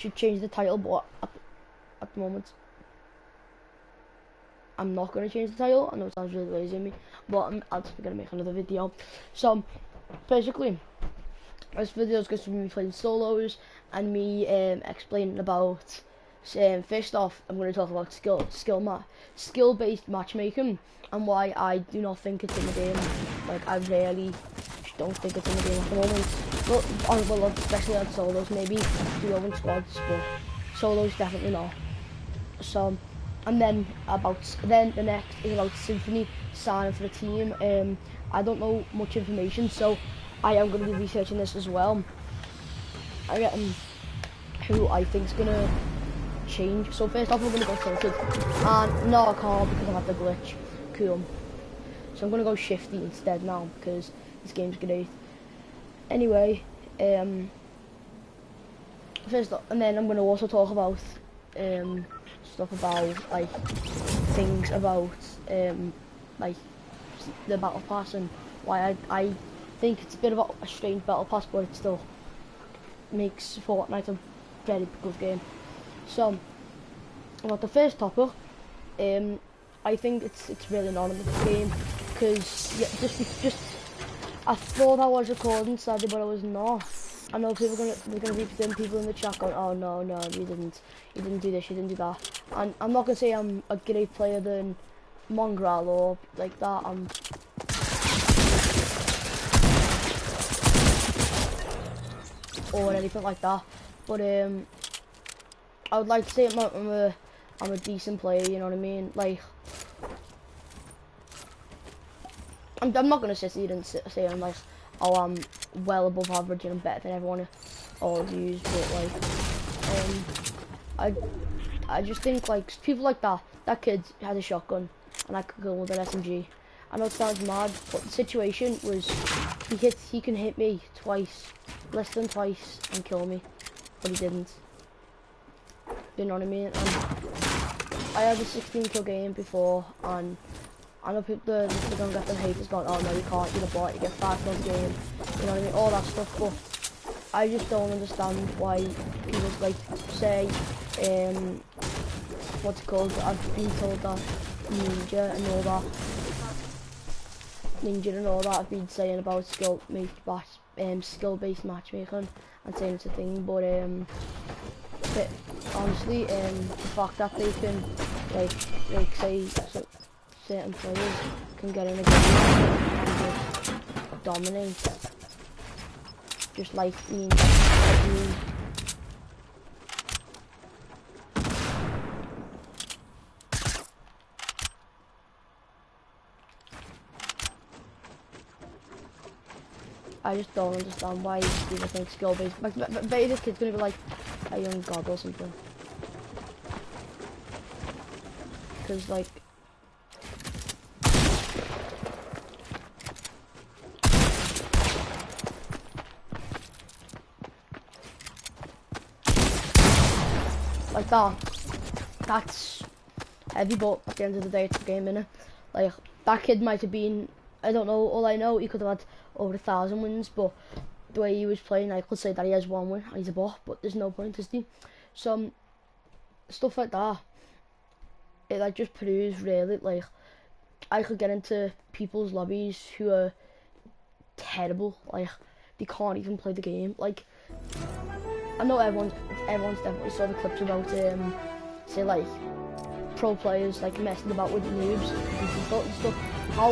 should change the title, but at the moment, I'm not going to change the title. I know it sounds really lazy of me, but I'm just going to make another video. So, basically, this video is going to be me playing solos and me explaining about. First off, I'm going to talk about skill-based matchmaking and why I do not think it's in the game. Like, I really don't think it's in the game at the moment. Well, especially on solos, maybe duo and squads, but solos definitely not. So, and then the next is about Symphony signing for the team. I don't know much information, so I am going to be researching this as well. I get who I think's gonna change. So first off, we're gonna go tilted, and no, I can't because I have the glitch. Cool. So I'm gonna go shifty instead now because this game's great. Anyway, first off, and then I'm gonna also talk about stuff about like things about like the battle pass and why I think it's a bit of a strange battle pass, but it still makes Fortnite a very good game. So, about the first topic, I think it's really anonymous game because just I thought I was recording sadly, but I was not. I know there's gonna be some people in the chat going, oh no, you didn't do this, you didn't do that. And I'm not gonna say I'm a great player than Mongrel or like that. Or anything like that, but I would like to say I'm a decent player. You know what I mean? Like, I'm not gonna sit here and say I'm like, oh, I'm well above average and I'm better than everyone all use, but like, I just think like people like that kid had a shotgun and I could go with an SMG. I know it sounds mad, but the situation was he can hit me twice, less than twice, and kill me, but he didn't. You know what I mean? And I had a 16 kill game before, and I know people they're gonna get them haters going, oh no, you can't, you're a bot, you get 5 kills a game, you know what I mean? All that stuff, but I just don't understand why people like say, what's it called? I've been told that Ninja and all that I've been saying about skill-based matchmaking and saying it's a thing, but honestly, the fact that they can like say certain players can get in a game and just dominate, just like me. I just don't understand why people think skill-based. Like, maybe this kid's gonna be like a young god or something. Because, like, that's heavy, but at the end of the day, it's a game, innit? Like, that kid might have been, I don't know, all I know, he could have had over 1,000 wins, but the way he was playing, I could say that he has 1 win and he's a bot, but there's no point, is there? So stuff like that, it like just proves really, like, I could get into people's lobbies who are terrible, like they can't even play the game. Like, I know everyone's definitely saw the clips about say like pro players like messing about with noobs and stuff. How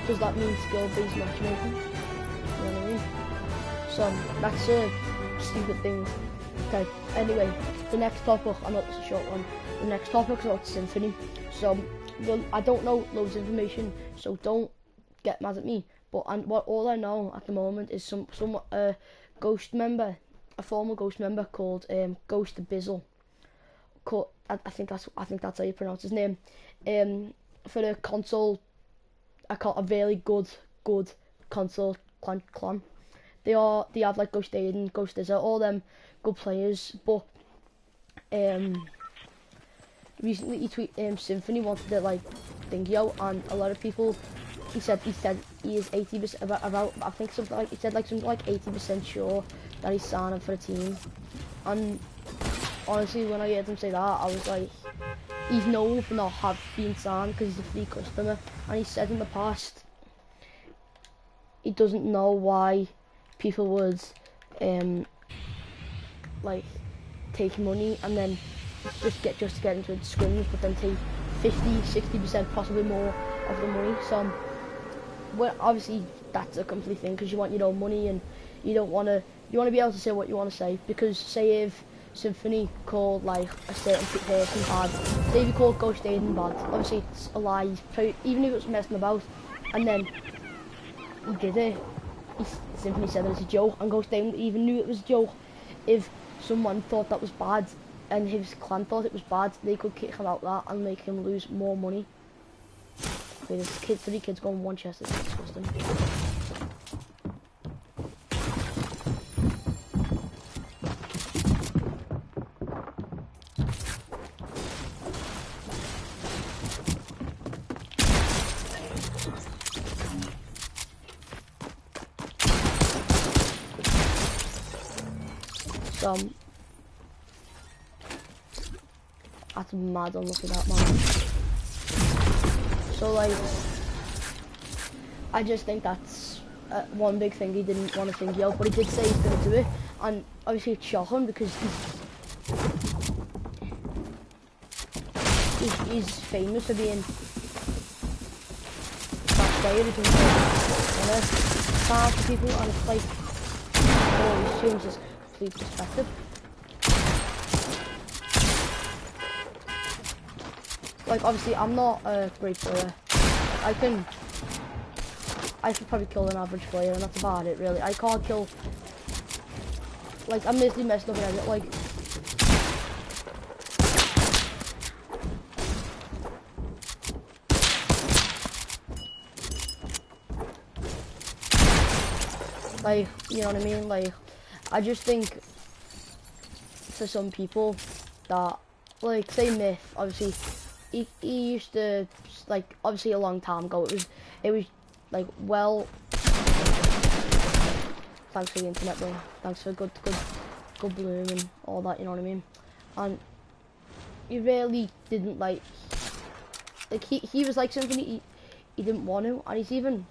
does that mean skill-based matchmaking? You know what I mean? So that's a stupid thing. Okay, anyway, the next topic, I know it's a short one, the next topic is about Symphony. So, I don't know loads of information, so don't get mad at me, but all I know at the moment is some ghost member, a former ghost member called Ghost Bizzle. I think that's how you pronounce his name. For the console, a really good console clan. They have like Ghost Aiden, Ghost Izza, all them good players, but recently Symphony wanted to like thingy out, and a lot of people, he said he is 80% about I think something like, he said like something like 80% sure that he's signing for a team, and honestly, when I heard him say that, I was like, he's known for not have been signed because he's a free customer, and he said in the past he doesn't know why people would like take money and then just to get into scrims, but then take 50-60%, possibly more of the money. So well, obviously that's a complete thing because you want your own money and you don't want to. You want to be able to say what you want to say, because say if Symphony called like a certain person bad, say if he called Ghost Aiden bad, obviously it's a lie. Even if it was messing about, and then he did it. Symphony said it was a joke, and Ghost Aiden even knew it was a joke. If someone thought that was bad, and his clan thought it was bad, they could kick him out that and make him lose more money. Okay, there's 3 kids going one chest. It's disgusting. That's mad unlucky, that man. So like, I just think that's one big thing he didn't want to think out, but he did say he's going to do it, and obviously it's shocking because he's famous for being that player who doesn't want to people, and it's like, oh, he's changed his complete perspective. Like, obviously, I'm not a great player. I could probably kill an average player, and that's about it, really. I can't kill. Like, I'm mostly messing up and like. Like, you know what I mean? Like, I just think to some people that, like, say Myth, obviously. He used to, like, obviously a long time ago, it was like, well, thanks for the internet, bro, thanks for good bloom and all that, you know what I mean, and he really didn't like he was like something he didn't want to, and he's even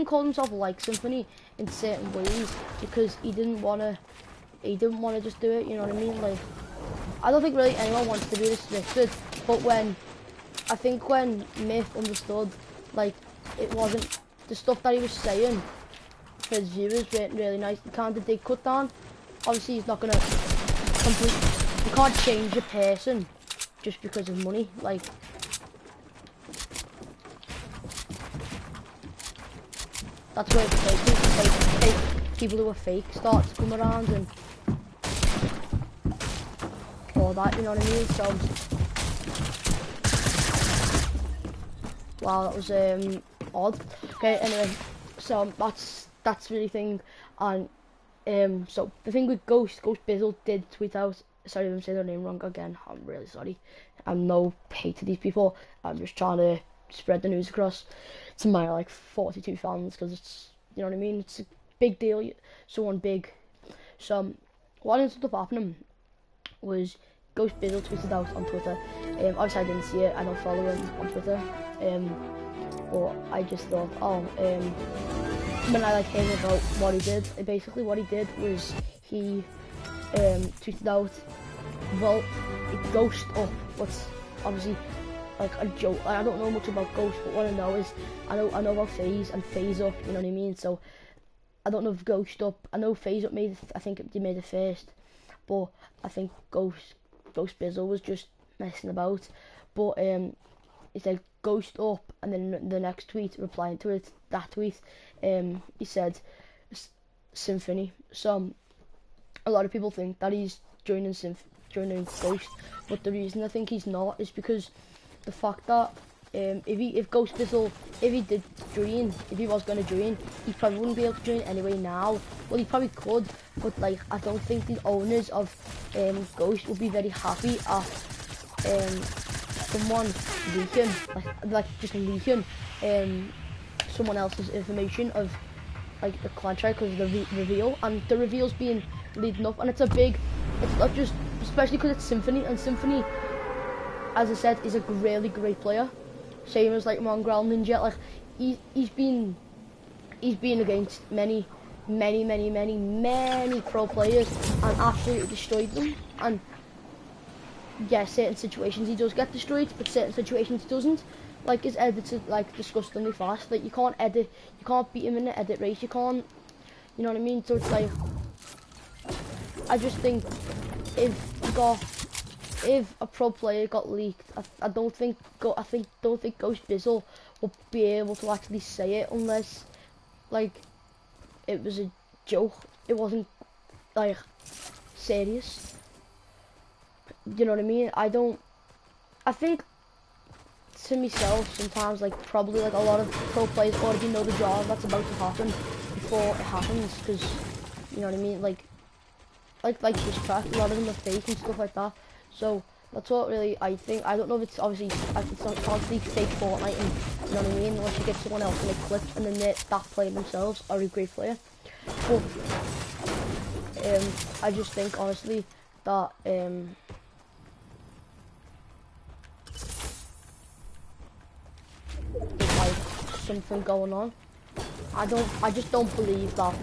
called himself like Symphony in certain ways because he didn't wanna just do it, you know what I mean? Like, I don't think really anyone wants to be restricted, but I think when Myth understood, like, it wasn't the stuff that he was saying for his viewers weren't really nice. The kind of dig cut down, obviously he's not gonna you can't change a person just because of money, like. That's where fake people who are fake start to come around and all that, you know what I mean? So, wow, that was odd. Okay, anyway, so that's really thing, and so the thing with Ghost Bizzle did tweet out. Sorry if I'm saying their name wrong again. I'm really sorry. I'm no hate to these people. I'm just trying to spread the news across to my like 42 fans because it's, you know what I mean, it's a big deal, someone big. So what ended up happening was Ghost Bizzle tweeted out on Twitter. Obviously I didn't see it, I don't follow him on Twitter, but I just thought, when I like heard about what he did, basically what he did was he tweeted out, well, it Ghost up, what's obviously like a joke. I don't know much about Ghost, but what I know is I know about FaZe and FaZe Up, you know what I mean? So I don't know if Ghost Up, I know FaZe Up I think they made it first, but I think Ghost Bizzle was just messing about. But he said Ghost Up, and then the next tweet replying to it, that tweet, he said Symphony. So a lot of people think that he's joining Ghost, but the reason I think he's not is because the fact that if Ghost Bizzle, if he was going to join, he probably wouldn't be able to join anyway now. Well, he probably could, but like, I don't think the owners of Ghost would be very happy at someone leaking, like just leaking someone else's information of like the contract because of the reveal, and the reveal's being leading up, and it's not just, especially because it's Symphony, and Symphony, as I said, is a really great player, same as like Mongrel Ninja. Like he's been against many pro players and absolutely destroyed them. And yeah, certain situations he does get destroyed, but certain situations he doesn't. Like his edits are like disgustingly fast. Like you can't beat him in an edit race. You can't, you know what I mean? So it's like, I just think if a pro player got leaked, I don't think Ghost Bizzle will be able to actually say it unless like it was a joke. It wasn't like serious. You know what I mean? I think to myself sometimes, like probably like a lot of pro players already know the job that's about to happen before it happens, because you know what I mean, like this track, a lot of them are fake and stuff like that. So that's what really I think. I don't know if it's obviously, it's not, can't be fake Fortnite, and you know what I mean, unless you get someone else to make clips and then that player themselves are a great player. But I just think honestly that there's like something going on. I just don't believe that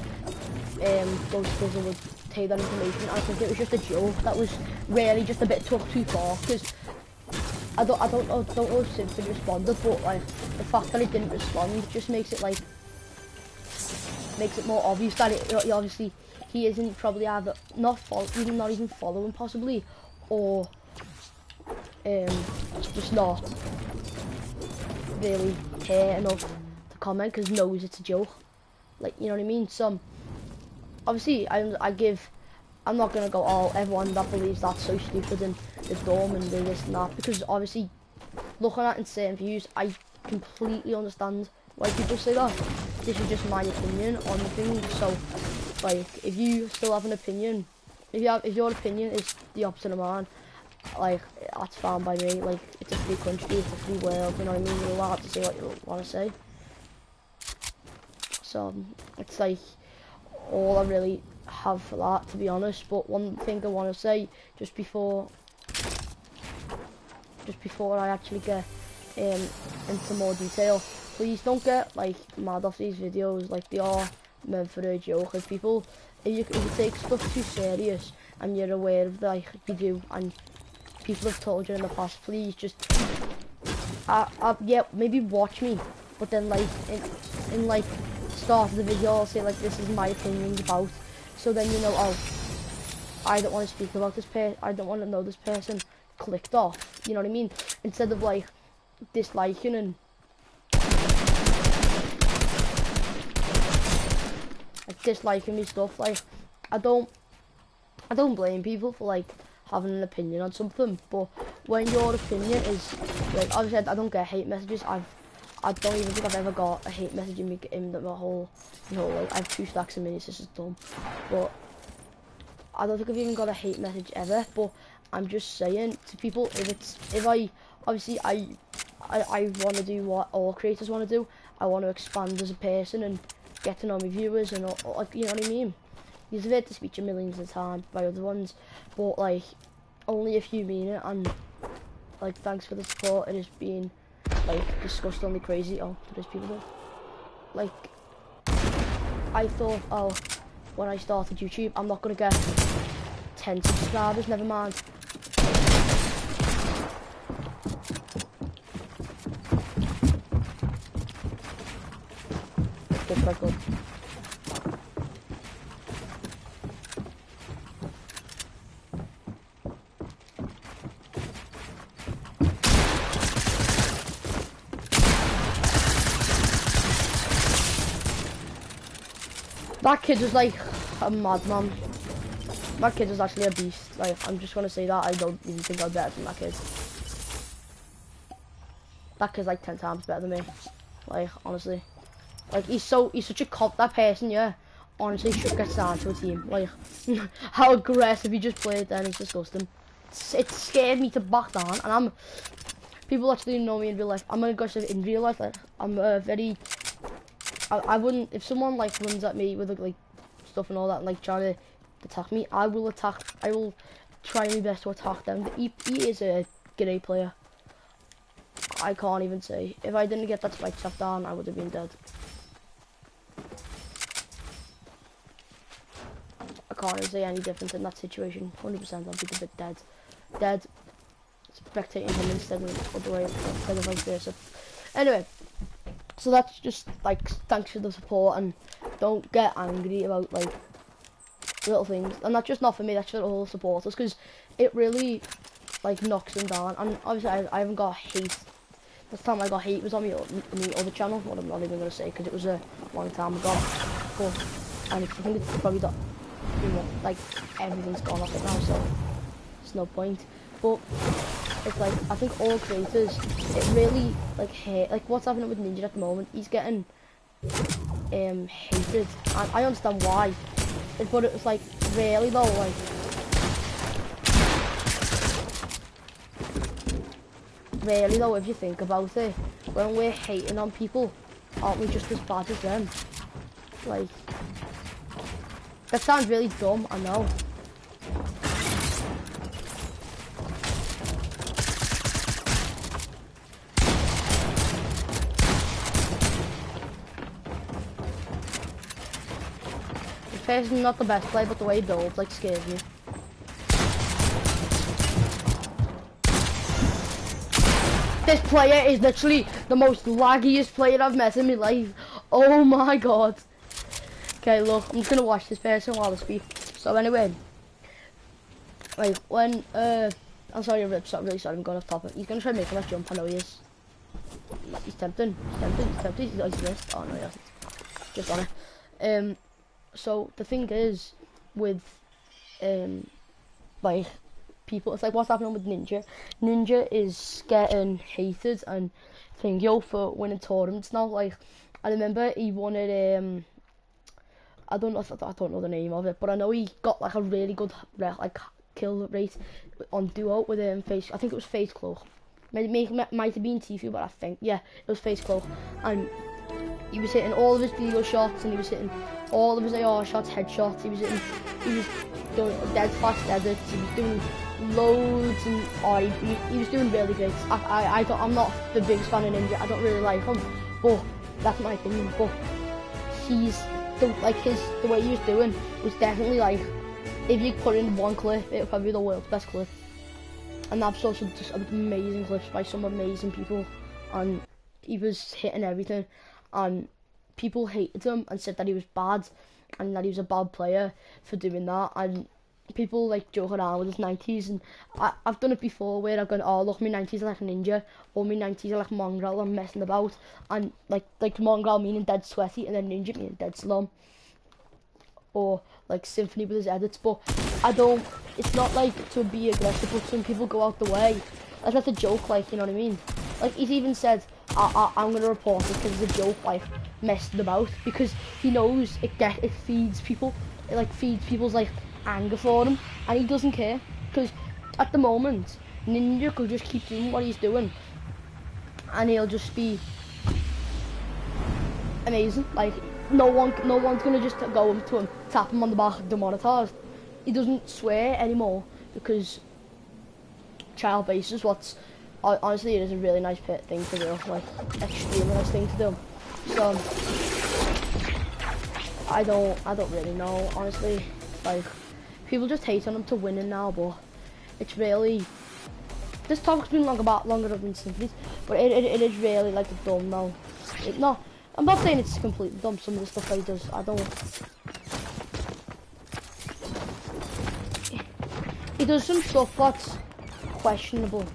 Ghost Bizzle would take that information. I think it was just a joke that was really just a bit took too far, because I don't know if Symphony responded, but like the fact that he didn't respond just makes it more obvious that he isn't probably either not even following possibly, or just not really care enough to comment because knows it's a joke. Like, you know what I mean? So obviously I'm not gonna go, oh, everyone that believes that's so stupid and is dumb and this and that, because obviously looking at in certain views I completely understand why people say that. This is just my opinion on things. So like, if you still have an opinion, if your opinion is the opposite of mine, like that's fine by me. Like, it's a free country, it's a free world, you know what I mean? You're allowed to say what you want to say. So it's like all I really have for that, to be honest. But one thing I want to say just before I actually get into more detail, please don't get like mad off these videos. Like, they are meant for a joke. If you take stuff too serious and you're aware of like you do, and people have told you in the past, please just yeah, maybe watch me, but then like in like start of the video I'll say like, this is my opinions about, so then you know, oh, I don't want to speak about this person, I don't want to know this person, clicked off, you know what I mean? Instead of like disliking and like disliking me stuff. Like, I don't blame people for like having an opinion on something, but when your opinion is like, obviously I don't get hate messages. I don't even think I've ever got a hate message in my whole, you know, like I have 2 stacks of minis, this is dumb, but I don't think I've even got a hate message ever. But I'm just saying to people, if I obviously I want to do what all creators want to do. I want to expand as a person and get to know my viewers and all, like, you know what I mean? You've heard this speech a millions of times by other ones, but like only if you mean it. And like, thanks for the support. It has been like disgustingly crazy. Oh, there's people there. Like, I thought, oh, when I started YouTube, I'm not gonna get 10 subscribers, never mind. Good, quite good. That kid was like a madman. That kid was actually a beast. Like, I'm just gonna say that. I don't even think I'm better than that kid. That kid's like 10 times better than me. Like, honestly. Like, he's such a that person, yeah. Honestly, should get signed to a team. Like, how aggressive he just played then is disgusting. It scared me to back down, and people actually know me in real life. I'm aggressive in real life. Like, I'm very I wouldn't, if someone like runs at me with like stuff and all that and like trying to attack me, I will try my best to attack them. He is a great player. I can't even say. If I didn't get that spike shot down, I would have been dead. I can't even say any different in that situation. 100% I'll be a bit dead. Dead. Spectating him instead of the other way, instead of vice versa. Anyway, so that's just like thanks for the support, and don't get angry about like little things. And that's just not for me, that's for all supporters, because it really like knocks them down. And obviously I haven't got hate. The time I got hate was on my other channel, what I'm not even going to say because it was a long time ago. But, and I think it's probably got, you know, like everything's gone off it now, so it's no point. But it's like, I think all creators, it really like hate, like what's happening with Ninja at the moment, he's getting hated, and I understand why, but it was like really though, like really though, if you think about it, when we're hating on people, aren't we just as bad as them? Like, that sounds really dumb, I know. This person's not the best player, but the way he builds like scares me. This player is literally the most laggiest player I've met in my life. Oh my god. Okay, look, I'm just gonna watch this person while I speak. So anyway, like when I'm sorry, I'm really sorry, I'm going off topic. He's gonna try to make that jump. I know he is. He's tempting. He's missed. Oh no, he hasn't. Just on it. So the thing is, with like people, it's like what's happening with Ninja. Ninja is getting hated and thing for winning tournaments now. Like I remember he won it. I don't know the name of it, but I know he got like a really good like kill rate on duo with Face. I think it was Face Cloak. Might have been Tfue, but I think yeah, it was Face Cloak. And he was hitting all of his deagle shots, and he was hitting all of his AR shots, headshots. He was doing dead fast edits. He was doing loads, and he was doing really great. I'm not the biggest fan of Ninja. I don't really like him, but that's my opinion. But the way he was doing was definitely like, if you put in one clip, it would probably be the world's best clip. And I've saw some just amazing clips by some amazing people, and he was hitting everything, and people hated him and said that he was bad and that he was a bad player for doing that, and people like joke around with his 90s, and I've done it before where I've gone, oh look, my 90s are like a Ninja, or my 90s are like Mongrel, I'm messing about, and like Mongrel meaning dead sweaty, and then Ninja meaning dead slum, or like Symphony with his edits. But it's not like to be aggressive, but some people go out the way, like that's a joke, like, you know what I mean? Like he's even said, I'm gonna report it because it's a joke, like messing about, because he knows it feeds people, it like feeds people's like anger for him, and he doesn't care, because at the moment Ninja could just keep doing what he's doing and he'll just be amazing. Like no one's gonna just go up to him, tap him on the back, demonetized. He doesn't swear anymore because child base is what's honestly, it is a really nice thing to do, like extremely nice thing to do. So I don't really know, honestly. Like people just hate on him to winning now, but it's really, this topic's been longer than Symphonies, but it is really like dumb now. I'm not saying it's completely dumb, some of the stuff that he does, he does some stuff that's questionable.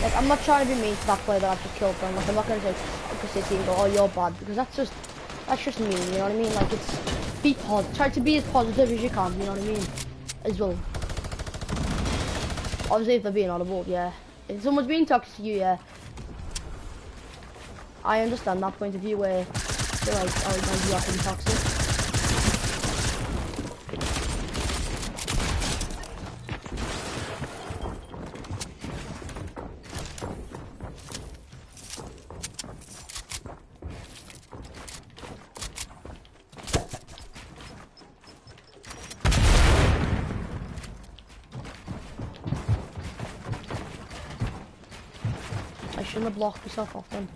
Like, I'm not trying to be mean to that player that I've just killed them. Like, I'm not going to say, go, oh, you're bad, because that's just That's just me, you know what I mean? Like, it's, try to be as positive as you can, you know what I mean? As well. Obviously, if they're being audible, yeah. If someone's being toxic to you, yeah. I understand that point of view where they're like, oh, no, you have to be toxic. I shouldn't have blocked myself off then.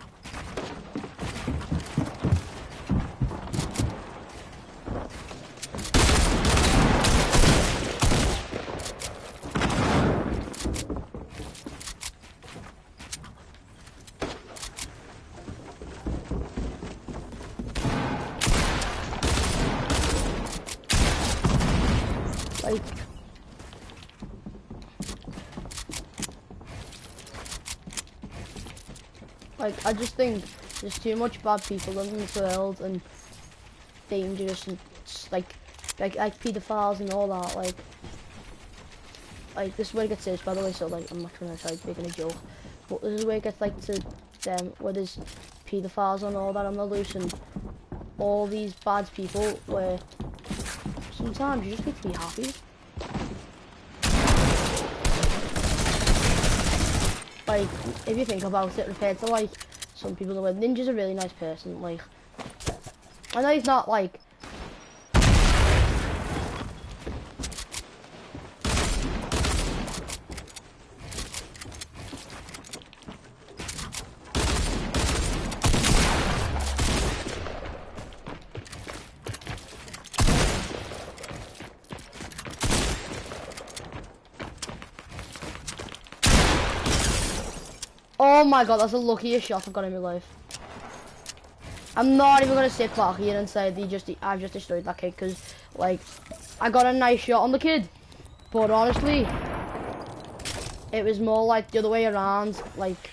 Like, I just think there's too much bad people in this world and dangerous and like pedophiles and all that. Like this is where it gets serious, by the way. So like, I'm not trying to try making a joke, but this is where it gets like to them where there's pedophiles and all that on the loose and all these bad people. Where sometimes you just need to be happy. Like, if you think about it, compared to like some people in the world, Ninja's a really nice person. Like, I know he's not like oh my god, that's the luckiest shot I've got in my life. I'm not even gonna sit back here and say I've just destroyed that kid because like I got a nice shot on the kid, but honestly, it was more like the other way around. Like,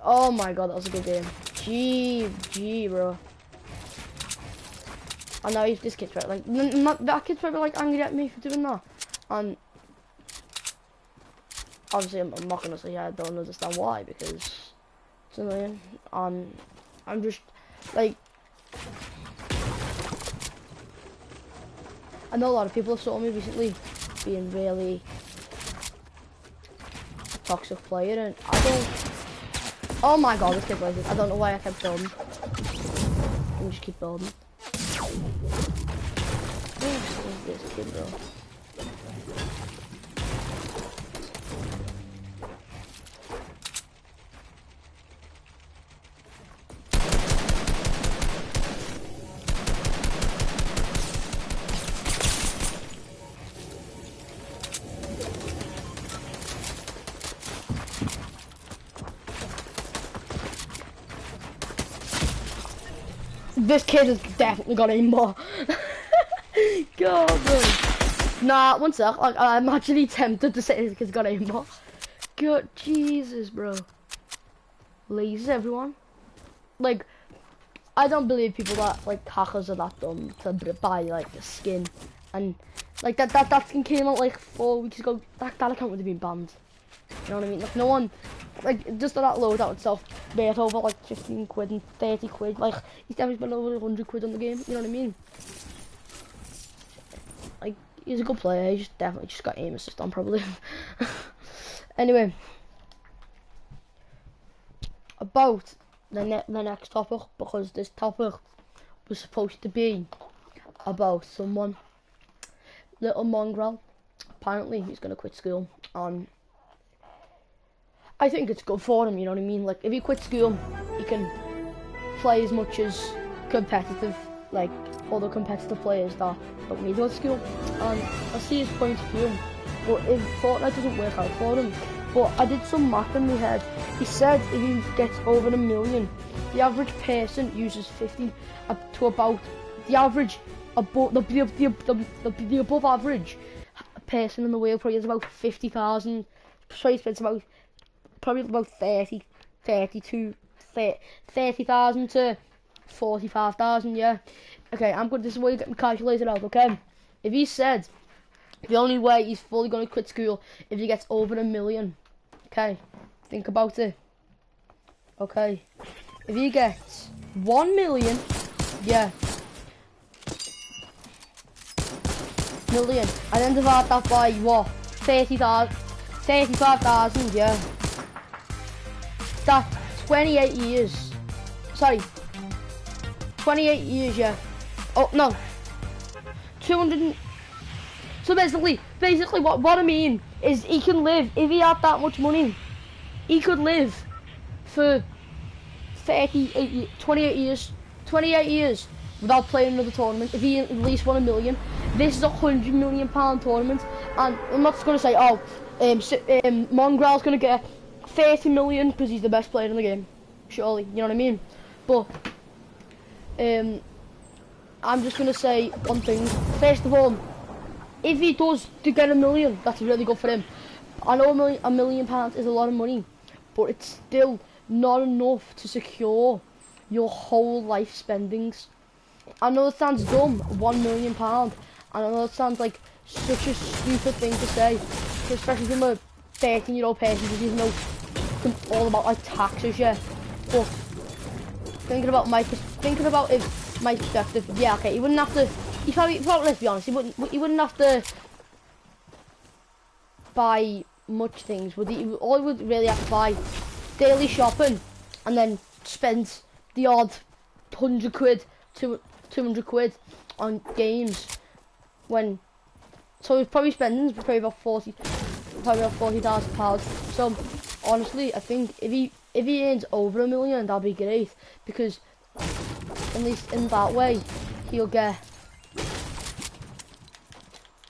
oh my god, that was a good game. Gee, bro. I know this kid's probably like that kid's probably like angry at me for doing that, and obviously I'm not gonna say I don't understand why because it's annoying. I'm just like, I know a lot of people have saw me recently being really a toxic player, and I don't. Oh my god, this kid plays it. I don't know why I kept building. Let me just keep building. Who is this kid, bro? This kid has definitely got aimbot. God, bro. Nah, one sec. I'm actually tempted to say this kid's got aimbot. God, Jesus, bro. Lasers, everyone. Like, I don't believe people that like hackers are that dumb to buy like a skin, and like that skin came out like 4 weeks ago. That account would have been banned. You know what I mean? Like no one, like just that loadout itself, made over like 15 quid and 30 quid. Like he's definitely spent over 100 quid on the game. You know what I mean? Like he's a good player. He just definitely just got aim assist on probably. Anyway, about the next topic, because this topic was supposed to be about someone, little mongrel. Apparently he's gonna quit school. I think it's good for him, you know what I mean? Like, if he quits school, he can play as much as competitive, like, other competitive players that don't need to go to school. And I see his point of view, but if Fortnite doesn't work out for him, but I did some math in my head. He said if he gets over 1 million, the average person uses 50 up to about, the average, above, the above average person in the world probably has about 50,000, so he spends about, probably about 32 30,000 to 45,000. Yeah. Okay, I'm good. This is where you get my calculator out. Okay. If he said the only way he's fully gonna quit school if he gets over 1 million. Okay. Think about it. Okay. If he gets 1 million, yeah. Million, and then divide that by what? 30,000, 35,000, yeah. That's 28 years. Sorry, 28 years, yeah. Oh no, 200. So basically, what I mean is he can live if he had that much money. He could live for 28 years. 28 years without playing another tournament. If he at least won 1 million. This is £100 million tournament, and I'm not just gonna say, oh, Mongrel's gonna get 30 million because he's the best player in the game. Surely, you know what I mean? But I'm just gonna say one thing. First of all, if he does to get 1 million, that's really good for him. I know £1 million is a lot of money, but it's still not enough to secure your whole life spendings. I know it sounds dumb, £1 million. I know it sounds like such a stupid thing to say, especially from a 13-year-old person who doesn't know all about like taxes yet. But thinking about if my perspective, yeah, okay, he wouldn't have to. He probably let's be honest, he wouldn't have to buy much things, would he? All he would really have to buy daily shopping, and then spend the odd 100 quid, 200 quid on games. So he's probably spending probably about £40,000. So honestly, I think if he earns over 1 million, that'd be great, because at least in that way he'll get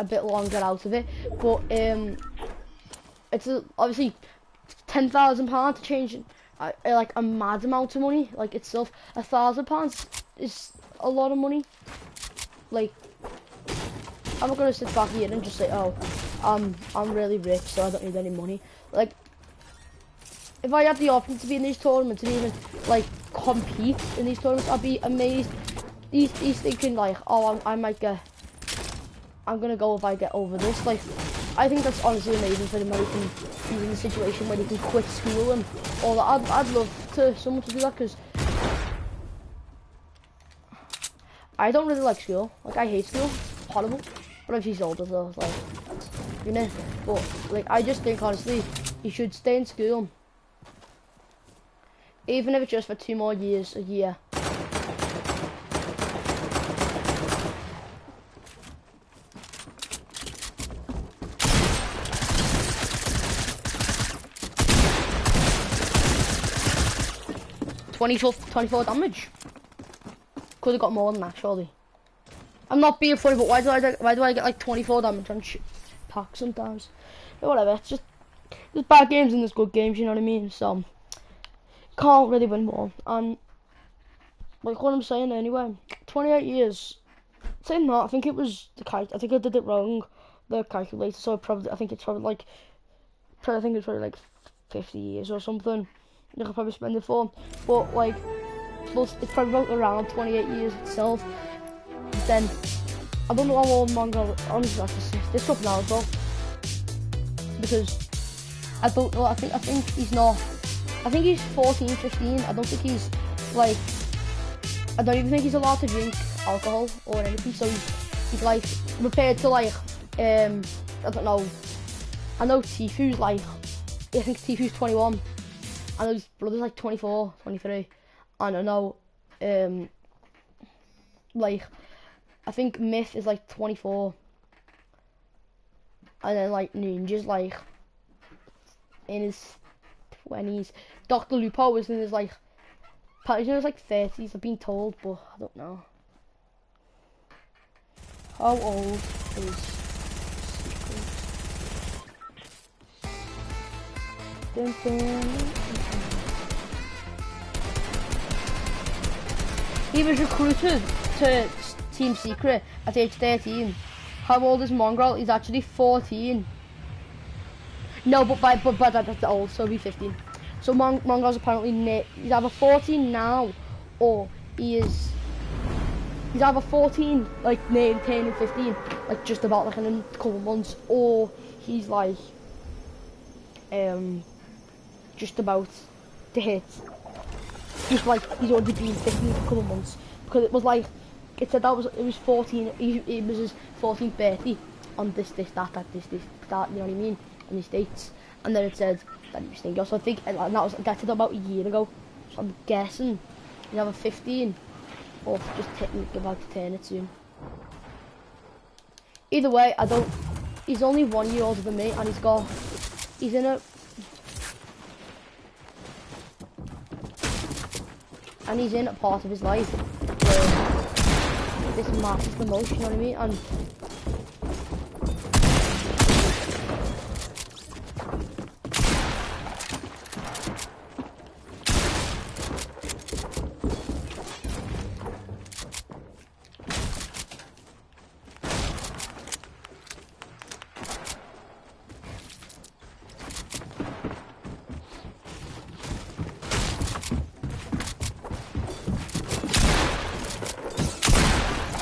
a bit longer out of it. But it's obviously £10,000 to change like a mad amount of money. Like itself, £1,000 is a lot of money. Like, I'm not gonna sit back here and just say, oh, I'm really rich, so I don't need any money. Like, if I had the option to be in these tournaments and even like compete in these tournaments, I'd be amazed. He's thinking like, oh, I'm gonna go if I get over this. Like, I think that's honestly amazing for him that he can, he's in a situation where he can quit school and all that. I'd love to someone to do that, because I don't really like school. Like, I hate school. It's horrible. But if he's older though, like, you know. But like, I just think honestly, he should stay in school, even if it's just for 2 more years, a year. $24 damage. Could have got more than that, surely. I'm not being funny, but why do I get like 24 damage on packs sometimes? But whatever, it's just there's bad games and there's good games, you know what I mean? So can't really win more. And like what I'm saying anyway, 28 years. Saying that, I think it was I think I did it wrong, the calculator. So I think it's probably like 50 years or something. I could probably spend it for, but like plus it's probably about around 28 years itself. Then I don't know how old Mongrel, honestly, I have to say this up now as well, because I don't know. I think he's not. I think he's 14, 15. I don't think he's like. I don't even think he's allowed to drink alcohol or anything. So he's like prepared to like I don't know. I know Tifu's like. I think Tifu's 21. I know his brother's like 24, 23. And I know like I think Myth is like 24. And then like Ninja's like in his 20s. Dr. Lupo is in his like, he's in his like 30s, I've been told, but I don't know. How old is Secret? Dun, dun, dun. He was recruited to Team Secret at age 13. How old is Mongrel? He's actually 14. No, but that's old, so he'll be 15. So Mongo's apparently he's either 14 now, or he's either 14, like nearly turning 15, like just about like in a couple months, or he's like just about to hit, just like he's already been 15 for a couple months, because it was like it said it was 14. It was his 14th birthday on this, you know what I mean, in the States, and then it said that he was thinking. So I think that said about a year ago. So I'm guessing he's either 15 or just about to turn it soon. Either way, he's only 1 year older than me, and he's in a part of his life where this matters the most, you know what I mean? And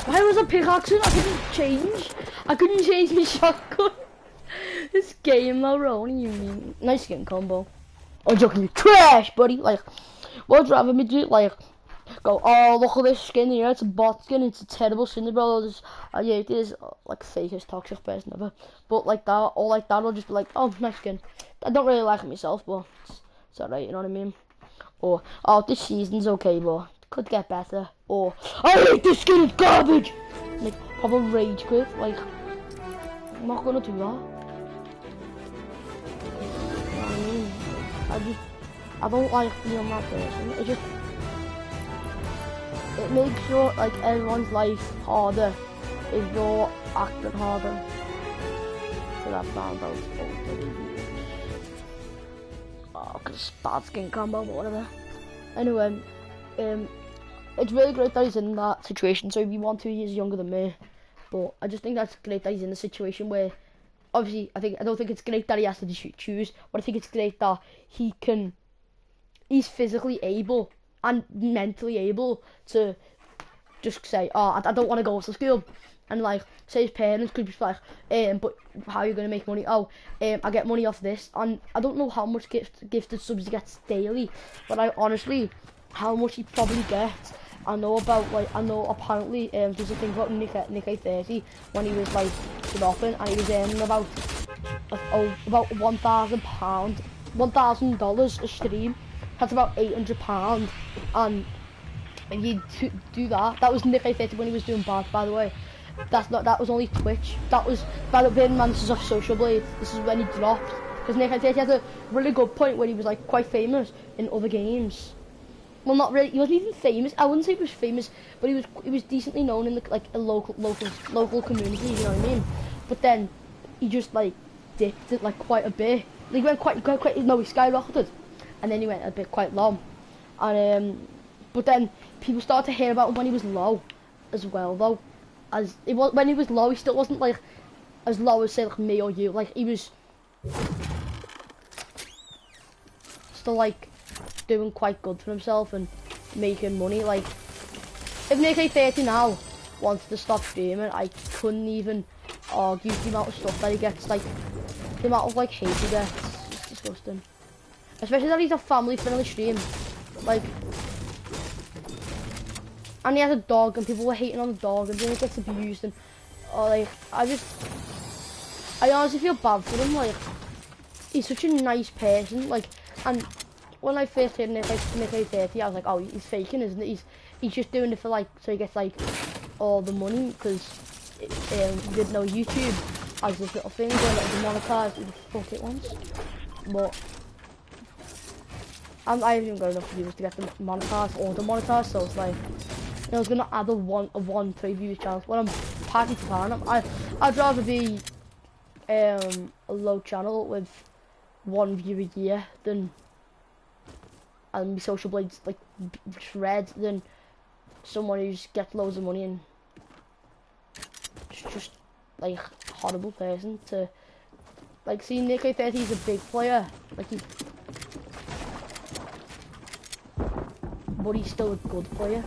why was a pickaxe? I couldn't change my shotgun. This game though, bro, what do you mean? Nice skin combo. I'm joking, you trash, buddy. Like, what'd you rather me do? Like, go, oh, look at this skin here, it's a bot skin, it's a terrible skin, bro. Yeah, it is like fakest toxic person ever. But like that, or like that, I'll just be like, oh, nice skin. I don't really like it myself, but it's alright, you know what I mean? Or, oh, this season's okay, but could get better. Or, I hate this skin, it's garbage! Like, have a rage quit, like, I'm not gonna do that. You know what I mean? I don't like being that person. It makes your, like, everyone's life harder if you're acting harder. So that sounds out oh, cause bad skin combo, but whatever. Anyway, it's really great that he's in that situation. So if you want to, he's younger than me, but I just think that's great that he's in a situation where, obviously, I don't think it's great that he has to choose, but I think it's great that he's physically able and mentally able to just say, oh, I don't want to go to school, and like, say his parents could be like, but how are you going to make money? Oh, I get money off this, and I don't know how much gifted subs he gets daily, but I honestly, how much he probably gets, I know apparently there's a thing about Nick A30 when he was like dropping, and he was earning about $1,000 a stream. That's about £800, and you do that. That was Nick A30 when he was doing bad, by the way. That was only Twitch. That was man, this is off Social Blade. This is when he dropped, because Nick A30 had a really good point where he was like quite famous in other games. Well, not really. He wasn't even famous. I wouldn't say he was famous, but he was decently known in the like a local community. You know what I mean? But then he just like dipped it like quite a bit. He went quite. No, he skyrocketed, and then he went a bit quite low. And but then people started to hear about him when he was low, as well. Though, when he was low, he still wasn't like as low as say like me or you. Like he was still like doing quite good for himself and making money. Like if Nick A30 now wanted to stop streaming, I couldn't even argue the amount of stuff that he gets. Like the amount of like hate he gets, it's disgusting. Especially that he's a family-friendly stream. Like, and he has a dog, and people were hating on the dog, and then he gets abused, and like I honestly feel bad for him. Like he's such a nice person. Like, and when I first heard Nick A30, I was like, oh, he's faking, isn't it? He's just doing it for like, so he gets like all the money, because he didn't know YouTube has this little thing where like demonetized. He fuck it once, but I haven't even got enough views to get them monetized or demonetized, so it's like, I was gonna add a 1-3 views channel. When I'm happy to plan, I'd rather be a low channel with 1 view a year than and be Social Blades like red than someone who just gets loads of money and just like horrible person to like. See, Nick A30 is a big player. Like but he's still a good player.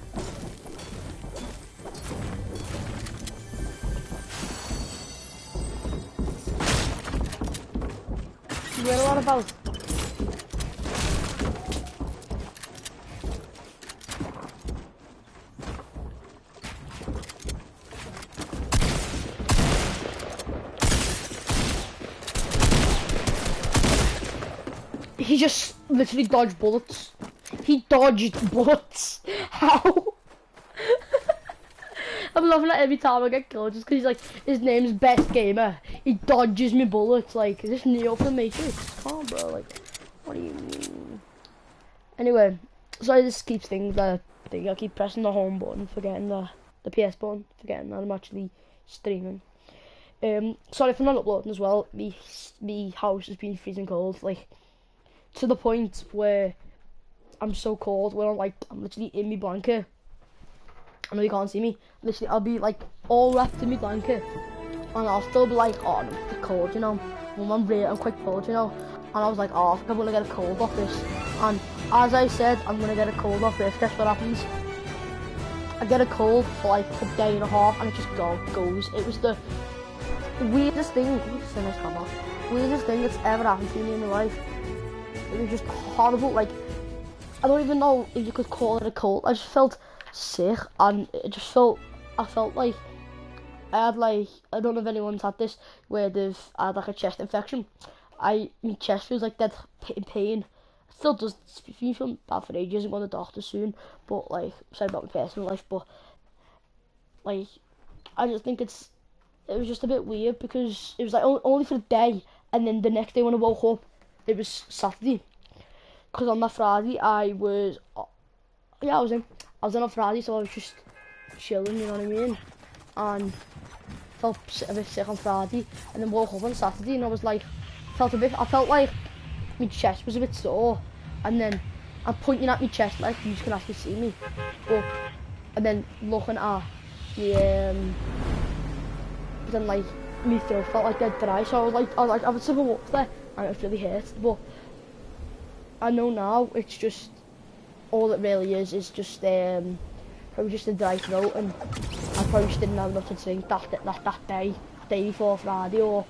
You read a lot about. He just literally dodged bullets. He dodged bullets. How? I'm loving it every time I get killed just because he's like, his name's Best Gamer. He dodges me bullets. Like, is this Neo from the Matrix? Come on, bro. Like, what do you mean? Anyway, sorry this keeps things I keep pressing the home button, forgetting the PS button, forgetting that I'm actually streaming. Sorry for not uploading as well. Me house has been freezing cold, like, to the point where I'm so cold where I'm literally in my blanket. I know you can't see me. Literally, I'll be like all wrapped in my blanket, and I'll still be like, oh, it's cold, you know. Well, I'm quite cold, you know. And I was like, oh, I think I'm gonna get a cold off this. And as I said, I'm gonna get a cold off this. Guess what happens? I get a cold for like a day and a half, and it just goes. It was the weirdest thing. Weirdest thing that's ever happened to me in my life. It was just horrible. Like, I don't even know if you could call it a cold. I just felt sick, and it just I felt like I had like, I don't know if anyone's had this where they've had like a chest infection. My chest feels like dead in pain. It still does. If you feel bad for ages, I'm going to the doctor soon. But like, sorry about my personal life, but like, I just think it was just a bit weird because it was like only for a day, and then the next day when I woke up, it was Saturday. Because on that Friday I was in on Friday, so I was just chilling, you know what I mean? And felt a bit sick on Friday, and then woke up on Saturday, and I was like, I felt like my chest was a bit sore, and then I'm pointing at my chest like you can actually see me, and then looking at but then like my throat felt like dead dry, so I was sort of up there, and it really hurt. But I know now it's just, all it really is just probably just a dry throat, and I probably just didn't have enough to drink that day before Friday, or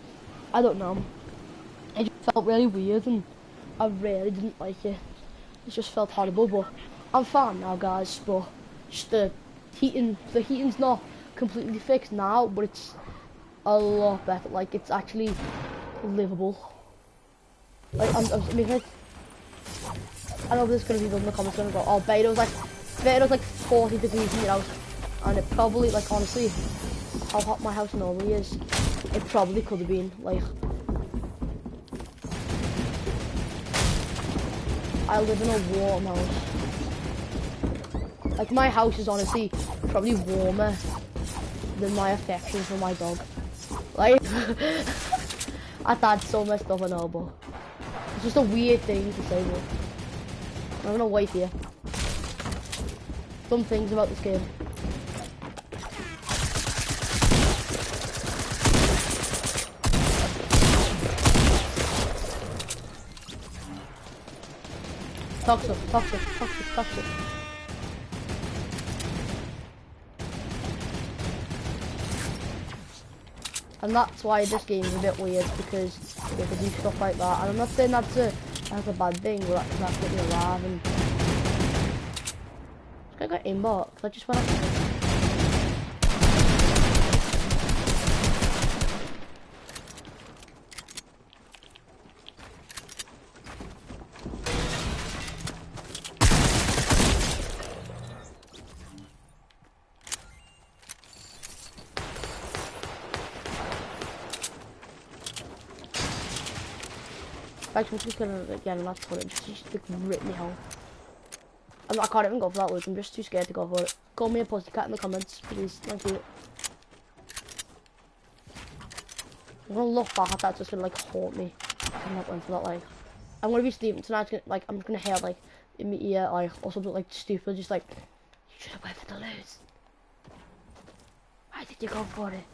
I don't know. It just felt really weird, and I really didn't like it. It just felt horrible, but I'm fine now, guys. But just the heating's not completely fixed now, but it's a lot better. Like, it's actually livable. Like, I'm making it. I know there's gonna be people in the comments gonna go, oh, Beto's like 40 degrees in your house, and it probably, like, honestly, how hot my house normally is, it probably could have been like. I live in a warm house. Like, my house is honestly probably warmer than my affection for my dog. Like, that's so messed up, I know, but it's just a weird thing to say, but I'm gonna wait here. Some things about this game. Toxic. And that's why this game is a bit weird, because you can do stuff like that. And I'm not saying that's a bad thing, but that's getting me alive. And I got inbox. I just went up. I'm just gonna get him that toilet, just rip me home. I can't even go for that look, I'm just too scared to go for it. Call me a pussycat in the comments, please, thank you. I'm gonna look back at that, just gonna like haunt me. I'm not going for that, like. I'm gonna be sleeping tonight, like, I'm gonna hear like in my ear, like, or something like stupid, just like, you should have went for the lose. Why did you go for it?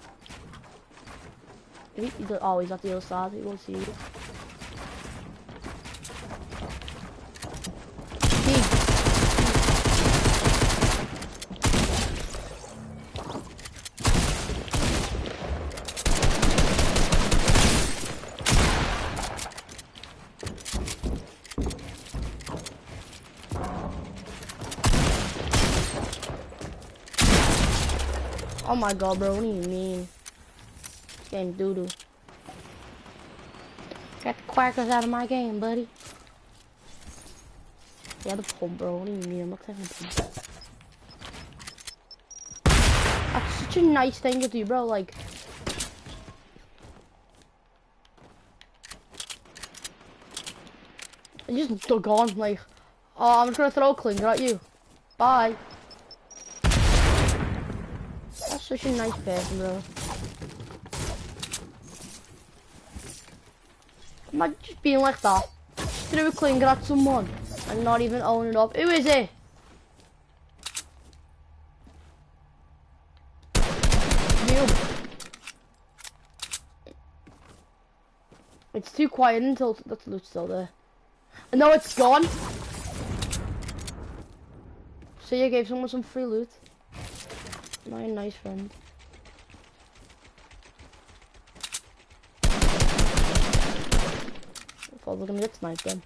He's always at the other side, he won't see you. Oh my god, bro, what do you mean? This game doo-doo. Get the quackers out of my game, buddy. Yeah, the pump, bro, what do you mean? I'm not taking a pump. That's such a nice thing to do, bro, like... I just dug on, like... Oh, I'm just gonna throw a clinger at you. Bye. That's such a nice person, bro. Imagine just being like that. Just threw a clinger at someone and not even owning up. Who is it? You. It's too quiet until that's loot still there. And now it's gone. So you gave someone some free loot. My nice friend. Oh, we're gonna get sniped then.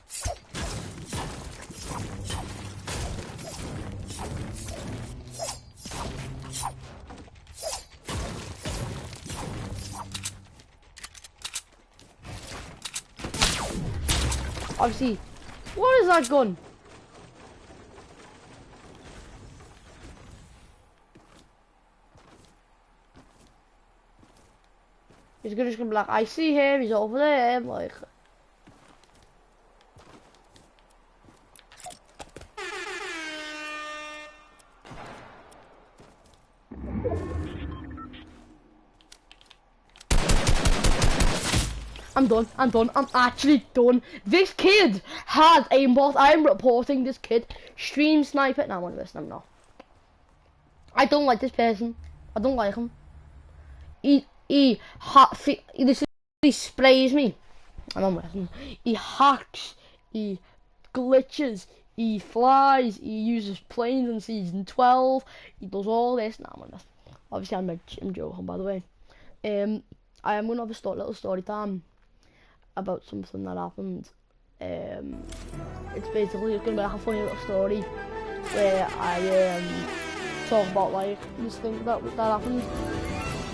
Obviously, what is that gun? He's just gonna be like, I see him, he's over there, I'm like... I'm done, I'm actually done. This kid had aimbot. I'm reporting this kid stream sniper. No, I'm not listening, I'm not. I don't like this person. I don't like him. He sprays me. I'm on listening. He hacks, he glitches, he flies, he uses planes in season 12, he does all this. No, I'm not. Obviously I'm joking, by the way. I am gonna have a little story time about something that happened. It's basically gonna be like a funny little story where I talk about like this thing that happened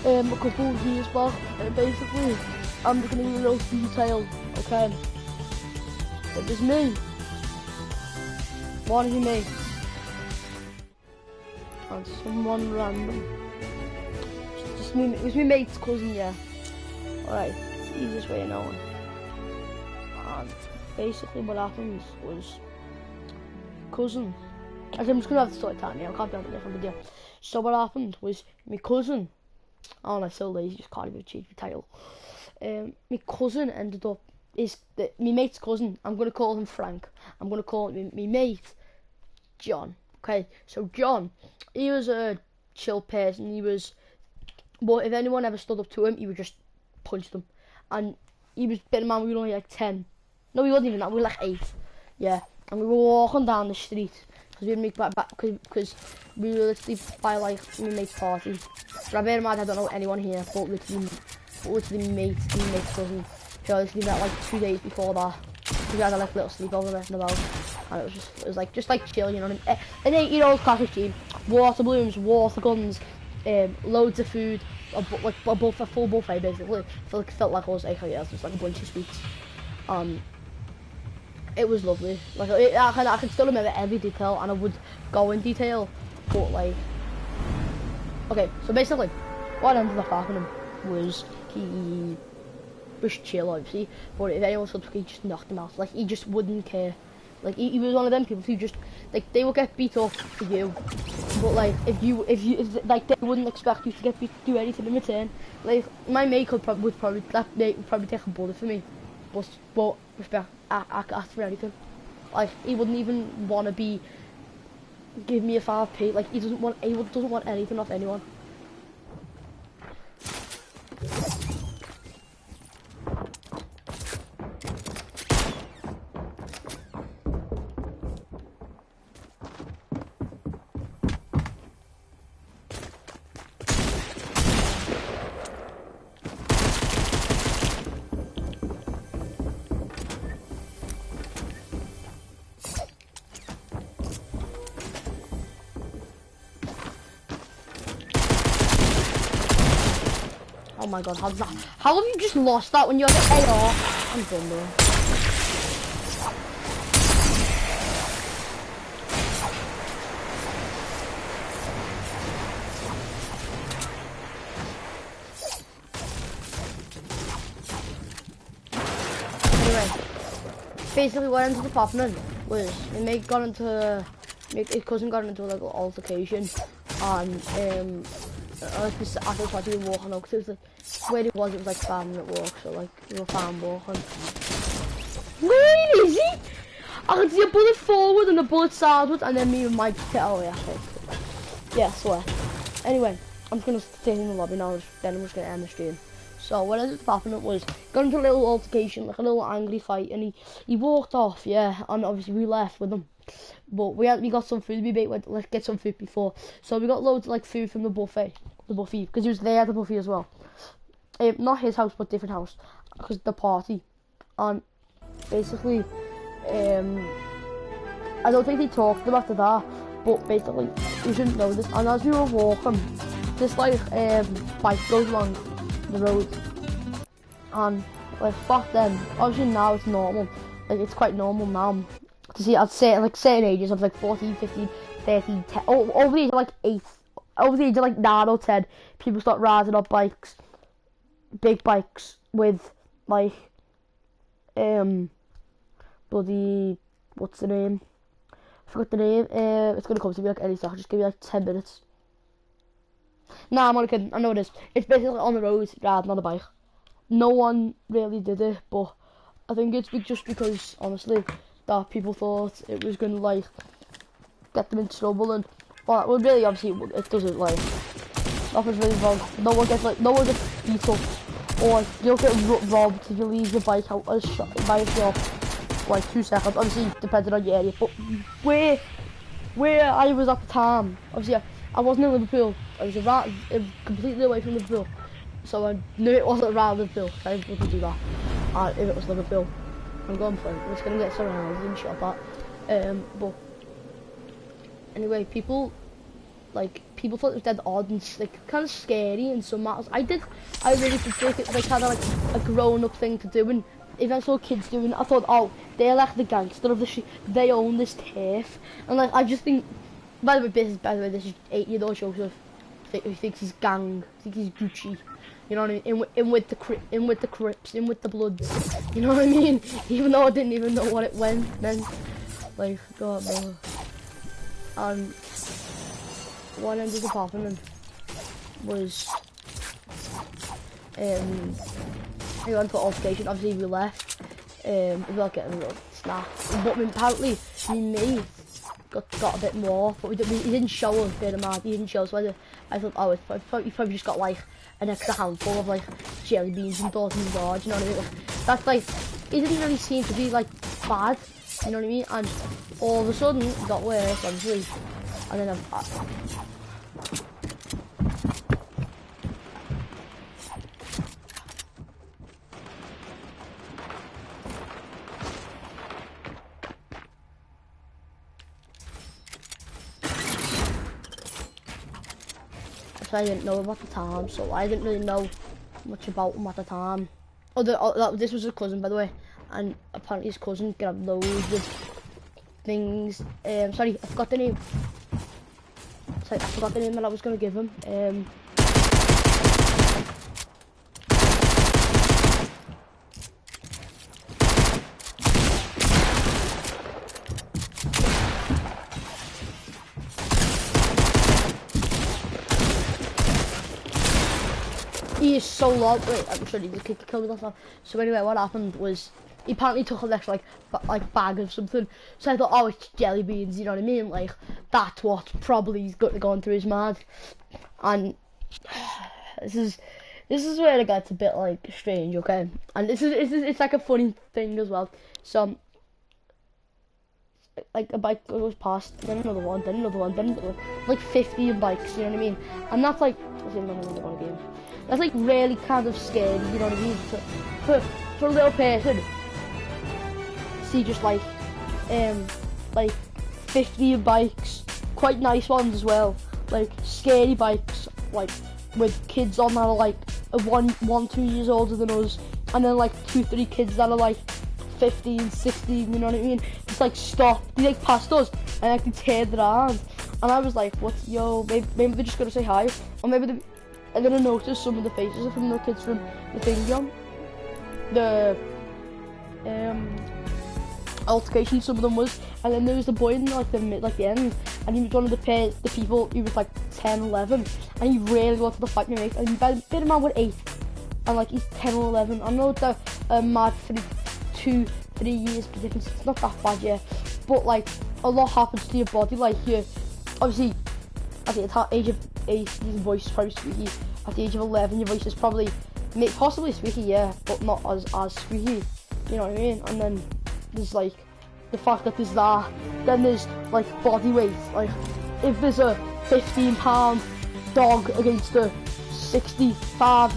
a couple of years back. Basically, I'm just gonna give you a little detail, okay? It was me, one of your mates, and someone random. Just me. It was my mate's cousin, yeah. Alright, it's the easiest way of knowing. And basically what happened was cousin. I'm just gonna have to start telling you, I can't be on a different video. So what happened was my cousin, oh I'm so lazy, just can't even change the title. My cousin ended up my mate's cousin. I'm gonna call him Frank. I'm gonna call him my mate John. Okay, so John, he was a chill person. But if anyone ever stood up to him, he would just punch them. And he was better man. We were only like 10. No, we wasn't even that. We were like 8. Yeah, and we were walking down the street because we were because we were literally by like my mate's party. But bear in mind, I don't know anyone here, but literally my mate's cousin. So I literally met like 2 days before that. We had a like little sleepover messing about, and it was like just like chill, you know what I mean? An 8-year-old classic team. Water balloons, water guns, loads of food, like a full buffet basically. Felt like I was 8 years, just like a bunch of sweets. It was lovely. Like I can still remember every detail, and I would go in detail, but like, okay, so basically, what ended up happening was he was chill, obviously, but if anyone stood, he just knocked him out. Like he just wouldn't care. Like he was one of them people who just like they would get beat up for you, but like if like they wouldn't expect you to do anything in return. Like my mate would probably take a bullet for me, but respect, I asked for anything. Like he wouldn't even want to give me a 5p. Like he doesn't want anything off anyone. Oh my god, how have you just lost that when you have an AR? I'm done though. Anyway, basically what ended up happening was his cousin got into like an altercation, and like this after the party we were walking out, because it was like where it was like 5-minute walk, so like we were fine walking. Where is he? I could see a bullet forward and a bullet sideways, and then me and Mike hit our ass. Yeah, swear. Anyway, I'm just gonna stay in the lobby now, then I'm just gonna end the stream. So what ended up happening was got into a little altercation, like a little angry fight, and he walked off, yeah, and obviously we left with him. But we got some food. We went, let's get some food before. So we got loads of like food from the buffet, because he was there at the buffet as well. Not his house, but different house, because the party. And basically, I don't think they talked about that, but basically you shouldn't know this. And as we were walking, this like bike goes along the road, and like back then, obviously now it's normal. Like it's quite normal now to see, I'd say, like certain ages of like 14, 15, 13, 10, over the age of like 8, over the age of like 9 or 10, people start riding up bikes, big bikes with like, bloody, what's the name? I forgot the name. It's gonna come to me like any second, just give me like 10 minutes. Nah, I'm only kidding, I know it is. It's basically on the road, riding on a bike. No one really did it, but I think it's just because, honestly, that people thought it was gonna like get them into trouble, and well really obviously it doesn't. Like nothing's really wrong. No one gets beat up, or you don't get robbed if you leave your bike out by a shop for like 2 seconds. Obviously depending on your area, but where I was at the time, obviously I wasn't in Liverpool. I was completely away from Liverpool, so I knew it wasn't around Liverpool. I wouldn't do that if it was Liverpool. I'm going for it. I'm just gonna get surrounded and shot at. But anyway, people thought it was dead odd and like kind of scary in some matters. I really did think it like kind of like a grown-up thing to do, and if I saw kids doing it, I thought, oh, they're like the gangster of the shit. They own this turf, and like I just think. By the way, this is 8-year-old Joseph. Who thinks he's gang, thinks he's Gucci. You know what I mean? In with the Crips, in with the Bloods. You know what I mean? Even though I didn't even know what it meant. Like, God, bro. And what ended up happening was, we went to altercation. Obviously, we left. We were getting a little snack. But apparently, me mate got a bit more, but he didn't show us. Bear in mind, he didn't show us. So I thought, oh, he probably just got like an extra handful of like jelly beans and thought he was large, you know what I mean? That's like, he didn't really seem to be like bad, you know what I mean? And all of a sudden it got worse, obviously, and then I didn't know him at the time, so I didn't really know much about him at the time. This was his cousin, by the way, and apparently his cousin got loads of things. Sorry, I forgot the name. Sorry, I forgot the name that I was gonna give him. He is so low. Wait, I'm sure he just killed me that. So anyway, what happened was he apparently took an extra like bag of something. So I thought, oh, it's jelly beans. You know what I mean? Like that's what probably is going through his mind. And this is where it gets a bit like strange, okay? And it's like a funny thing as well. So like a bike goes past, then another one, then another one, then another one. Like 15 bikes, you know what I mean? And that's like, that's like really kind of scary, you know what I mean? For a little person, see just like 15 bikes, quite nice ones as well, like scary bikes, like with kids on that are like 2 years older than us, and then like 2, 3 kids that are like 15, 16, you know what I mean? It's like stop, they like passed us and like they turned around, and I was like, what, yo, maybe they're just gonna say hi, or maybe they're gonna notice some of the faces from the kids from the thing, the altercation some of them was, and then there was the boy in like the end, and he was one of the people, he was like 10, 11, and he really wanted to fight me, mate, and better man with 8, and like he's 10 or 11. I know that mad 2-3 years difference, it's not that bad, yeah, but like a lot happens to your body, like you obviously at the age of 8 your voice is probably squeaky, at the age of 11 your voice is probably possibly squeaky, yeah, but not as squeaky, you know what I mean? And then there's like the fact that there's that, then there's like body weight, like if there's a 15-pound dog against a 65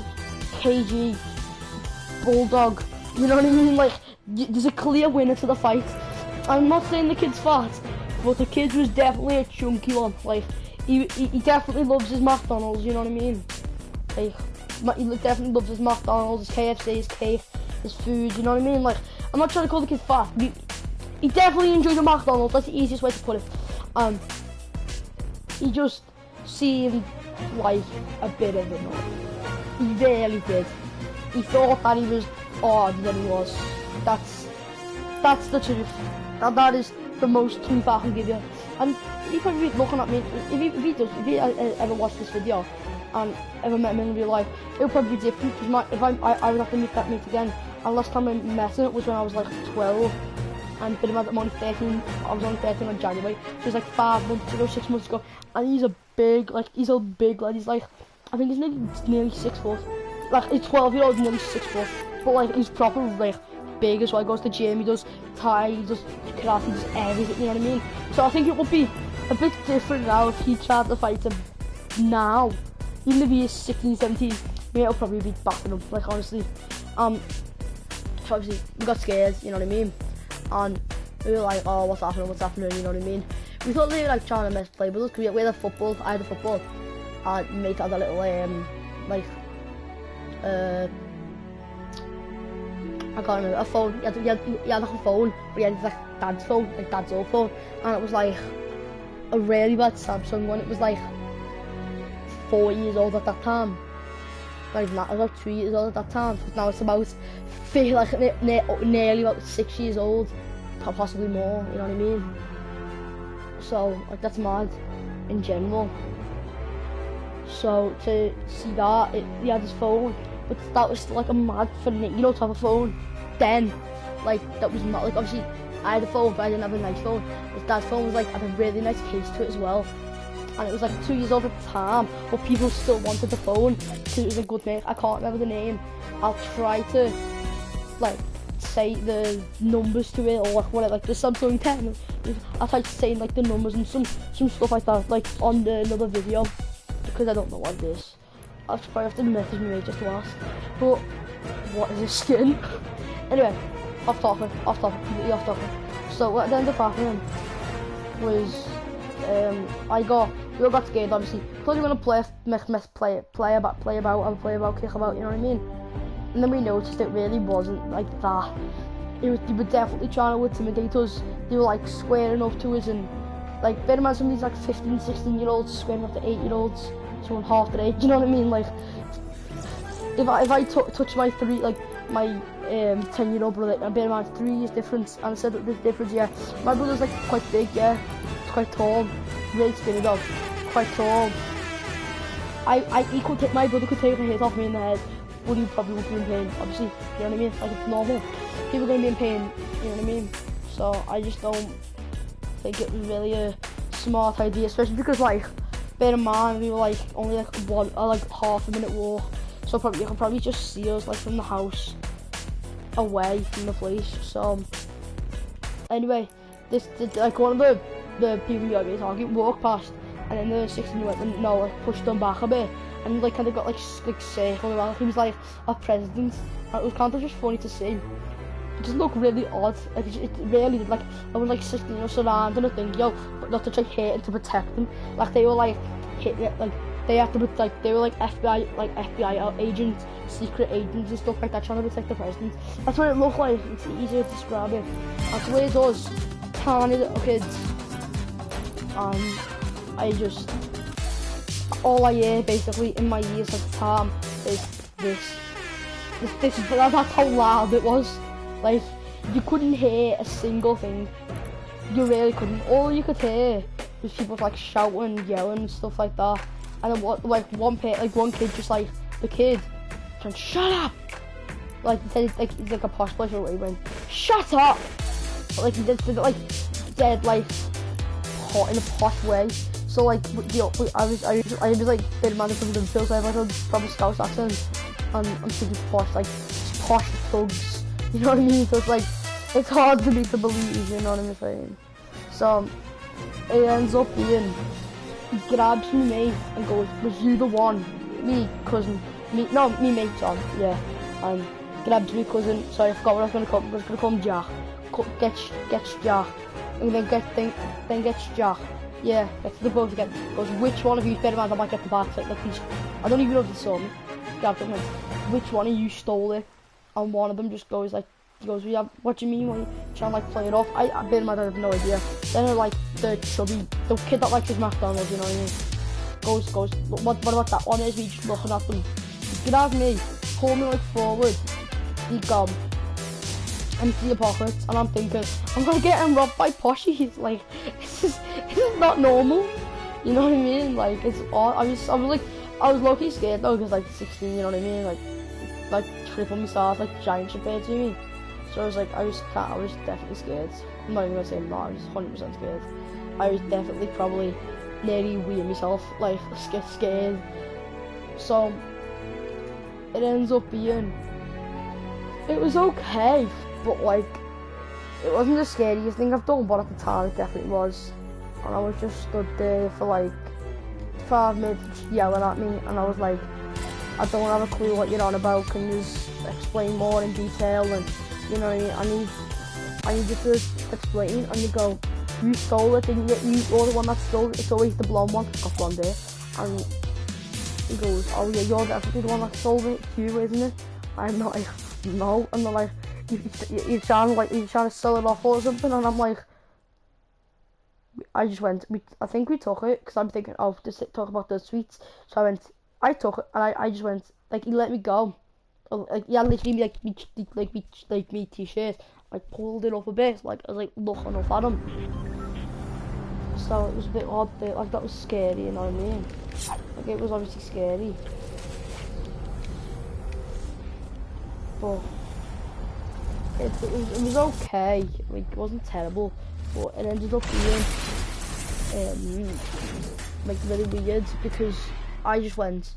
kg bulldog, you know what I mean? Like there's a clear winner to the fight. I'm not saying the kid's fat, but the kid was definitely a chunky one. Like he definitely loves his McDonald's, you know what I mean? Like he definitely loves his McDonald's, his KFC, his cake, his food, you know what I mean? Like I'm not trying to call the kid fat, but he definitely enjoyed the McDonald's, that's the easiest way to put it. He just seemed like a bit of a nut. He really did. He thought that he was harder than he was. That's the truth. And that is the most truth I can give you. And he probably be looking at me, if he ever watched this video and ever met him in real life, it'll probably be different, because I would have to meet that mate again. And last time I met him was when I was like 12, and I'm only 13. I was only 13 on January, so it was like 5 months ago, 6 months ago. And he's a big lad. He's like, I think he's nearly 6 foot. Like he's 12-year-old, nearly 6 foot. But like he's proper like big as well. He goes to gym, he does Thai, he does karate, he does everything. You know what I mean? So I think it would be a bit different now if he tried to fight him now. Even if he is 16, 17, it'll probably be backing him. Like honestly, so obviously we got scared. You know what I mean? And we were like, oh, what's happening, you know what I mean? We thought they were like trying to mess play with us, because we had a football, I had a football, and mate had a little, like, I can't remember, a phone, he had like a phone, but he had like dad's phone, like dad's old phone, and it was like a really bad Samsung one. It was like 4 years old at that time. Not even that, I was about 2 years old at that time, so now it's about, feel like nearly about 6 years old, possibly more, you know what I mean? So, like, that's mad, in general. So, to see that, he had his phone, but that was still like a mad thing, you know, to have a phone then, like, that was not, like, obviously, I had a phone, but I didn't have a nice phone. His dad's phone was like, had a really nice case to it as well. And it was like 2 years old at the time, but people still wanted the phone because it was a good make. I can't remember the name. I'll try to like say the numbers to it, or like whatever, like the Samsung 10. I'll try to say like the numbers and some stuff like that, like on another video, because I don't know what it is. I'll probably have to message me just to ask. But what is this skin? Anyway, off topic, completely off topic. So what ended up happening was we all got scared, obviously. Thought we were gonna play about, kick about, you know what I mean? And then we noticed it really wasn't like that. They were definitely trying to intimidate us. They were like squaring up to us, and like, bear in mind, some of these like 15, 16-year-olds squaring up to 8-year-olds, someone half their age, you know what I mean? Like, if I touch my 10-year-old brother, and bear in mind 3 years difference, and I said that there's difference, yeah. My brother's like quite big, yeah. Quite tall, really skinny dog, quite tall. My brother could take a hit off me in the head, but he probably wouldn't be in pain, obviously, you know what I mean? Like, it's normal. People are going to be in pain, you know what I mean? So I just don't think it was really a smart idea, especially because, like, bear in mind, we were like only like half a minute walk, so you could probably just see us like from the house, away from the place. So anyway, this like one of the people you were talking walked past, and then the 16-year-old Noah pushed them back a bit, and like kind of got like circled around. He was like a president, and it was kind of just funny to see. It just looked really odd. Like it really did. Like I was like 16, surrounding a thing, but not to try hitting to protect them. Like they were like hitting it, like they had to put like they were like FBI agents, secret agents and stuff like that, trying to protect the president. That's what it looked like. It's easier to describe it. That's what it does. Tiny little kids. I just all I hear basically in my ears at the time is this. That's how loud it was. Like you couldn't hear a single thing. You really couldn't. All you could hear was people like shouting, yelling, and stuff like that. And then what? Like one kid, just like the kid, trying shut up. Like he's like a posh place where he went, shut up. Like he did like dead like hot in a posh way. So like I was like bit man from the field, so I had a proper Scouse accent, and I'm speaking posh like posh thugs. You know what I mean? So it's like it's hard for me to believe. You know what I'm saying? So it ends up being he grabs me mate and goes, "Was you the one?" Me cousin, me mate John, yeah, and grabs me cousin. Sorry, I forgot what I was gonna call. I was gonna call him Jack. Gets Jack, and then gets Jack. Yeah, gets the both again. Goes, which one of you better man? I might get the back. Like he's, I don't even know if he saw me. Grabbed him. Which one of you stole it? And one of them just goes like, he goes, "Yeah, what do you mean? Why you trying to like play it off?" I better man, I have no idea. Then like the chubby, the kid that likes his McDonald's, you know what I mean? Goes, what about that one? Is me just looking at them? Get out of me, pull me like forward. He gone. Empty your pockets, and I'm thinking, I'm gonna get him robbed by poshies. Like, this is not normal. You know what I mean? Like, it's odd. I was low-key scared though, because like 16, you know what I mean? Like triple me stars, like giant compared to me. So I was definitely scared. I'm not even gonna say I'm not. I was 100% scared. I was definitely probably nearly weeing myself, like scared. So it ends up being, it was okay. But like, it wasn't the scariest thing I've done, but at the time it definitely was. And I was just stood there for like 5 minutes just yelling at me, and I was like, I don't have a clue what you're on about, can you just explain more in detail? And you know, I need you to explain. And you go, you stole it, didn't you? You're the one that stole it. It's always the blonde one, it's got blonde hair. And he goes, oh yeah, you're definitely the one that stole it, it's you, isn't it? I'm not like, no. And they're like, you're trying to sell it off or something, and I'm like, I just went, I think we took it, because I'm thinking, oh, to talk about the sweets, so I took it, and I just went, like, he let me go, like, yeah, literally, like me t-shirt, I pulled it up a bit, like, I was like, looking up at him, so it was a bit odd, but, like, that was scary, you know what I mean, like, it was obviously scary, but it was okay, like it wasn't terrible, but it ended up being like really weird, because I just went,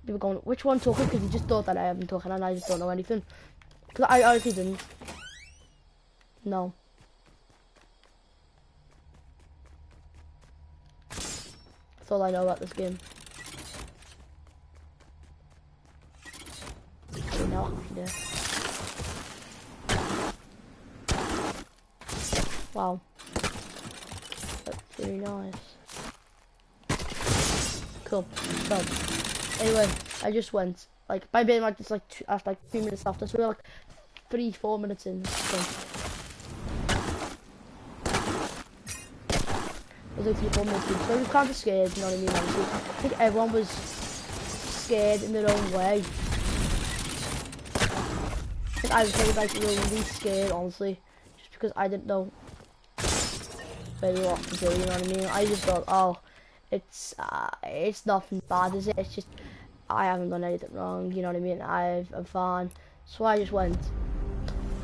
they were going, which one took it, because he just thought that I haven't taken it, and I just don't know anything, because I honestly didn't. No. That's all I know about this game. Okay, now I can do it. Wow, that's very nice. Cool. So, anyway, I just went, like, by being like this, like, after like 2 minutes after, so we were like 3-4 minutes in. So. It was like 3-4 minutes in, so I was kind of scared, you know what I mean, honestly. I think everyone was scared in their own way. I think I was really, like, really scared, honestly, just because I didn't know really what to do, you know what I mean? I just thought, oh, it's nothing bad, is it? It's just, I haven't done anything wrong, you know what I mean? I'm fine. So I just went.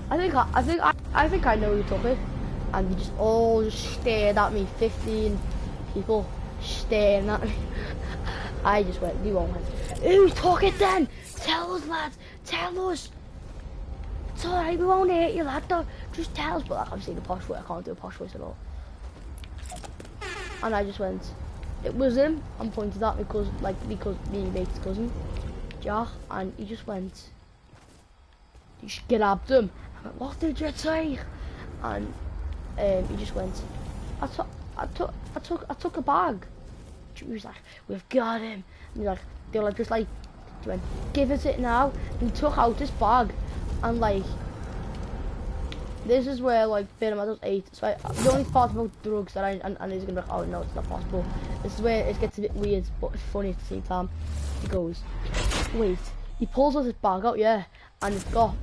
I think I know who took it, and they just all just stared at me. 15 people staring at me. I just went. They all went, who took it then? Tell us, lads. Tell us. It's alright, we won't hurt you, lad. Though. Just tell us. But like, obviously the posh voice, I can't do a posh voice at all. And I just went, it was him, and pointed at me because me mate's cousin, Jack, and he just went, you should grabbed him. I went, what did you say? And he just went, I took a bag. he was like, we've got him. And like, they were like, just like, he went, give us it now. And he took out his bag, and like, this is where like Bernardo's 8. So the only part about drugs that and he's gonna be like, oh no, it's not possible. This is where it gets a bit weird, but it's funny at the same time. He goes, wait. He pulls out his bag out, yeah, and it's got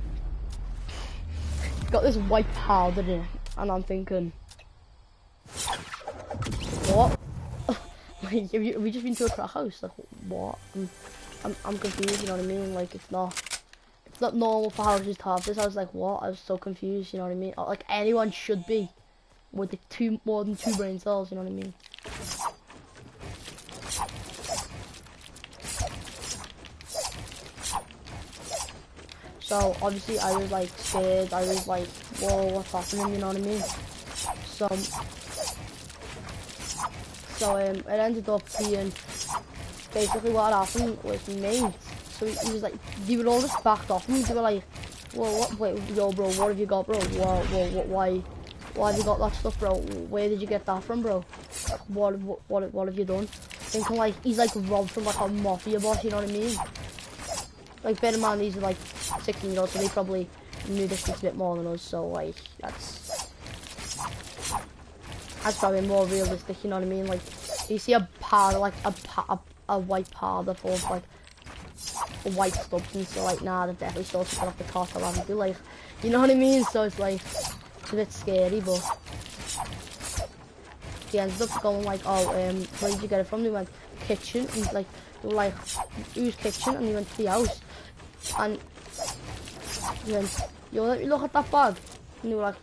this white powder in it, and I'm thinking, what? Like, have you just been to a crack house? Like, what? I'm confused. You know what I mean? Like, it's not normal for houses to have this. I was like, what? I was so confused. You know what I mean? Like, anyone should be with the more than 2 brain cells. You know what I mean? So obviously I was like scared. I was like, whoa, what's happening? You know what I mean? So it ended up being basically what happened with me. So he was like, they were all just backed off me. They were like, well, what? Wait, yo, bro, what have you got, bro? Why have you got that stuff, bro? Where did you get that from, bro? What have you done? Thinking like he's like robbed from like a mafia boss. You know what I mean? Like, bear in mind, these are like 16-year-olds, so they probably knew this a bit more than us. So like, that's probably more realistic. You know what I mean? Like, you see a powder, like a white powder full of like a white substance. So like, nah, they've definitely stole something off the cartel, haven't they? Like, you know what I mean? So it's like, it's a bit scary, but he ended up going like, oh, where did you get it from? They went, kitchen, and like, they were like, whose kitchen? And he went to the house, and he went, yo, let me look at that bag. And they were like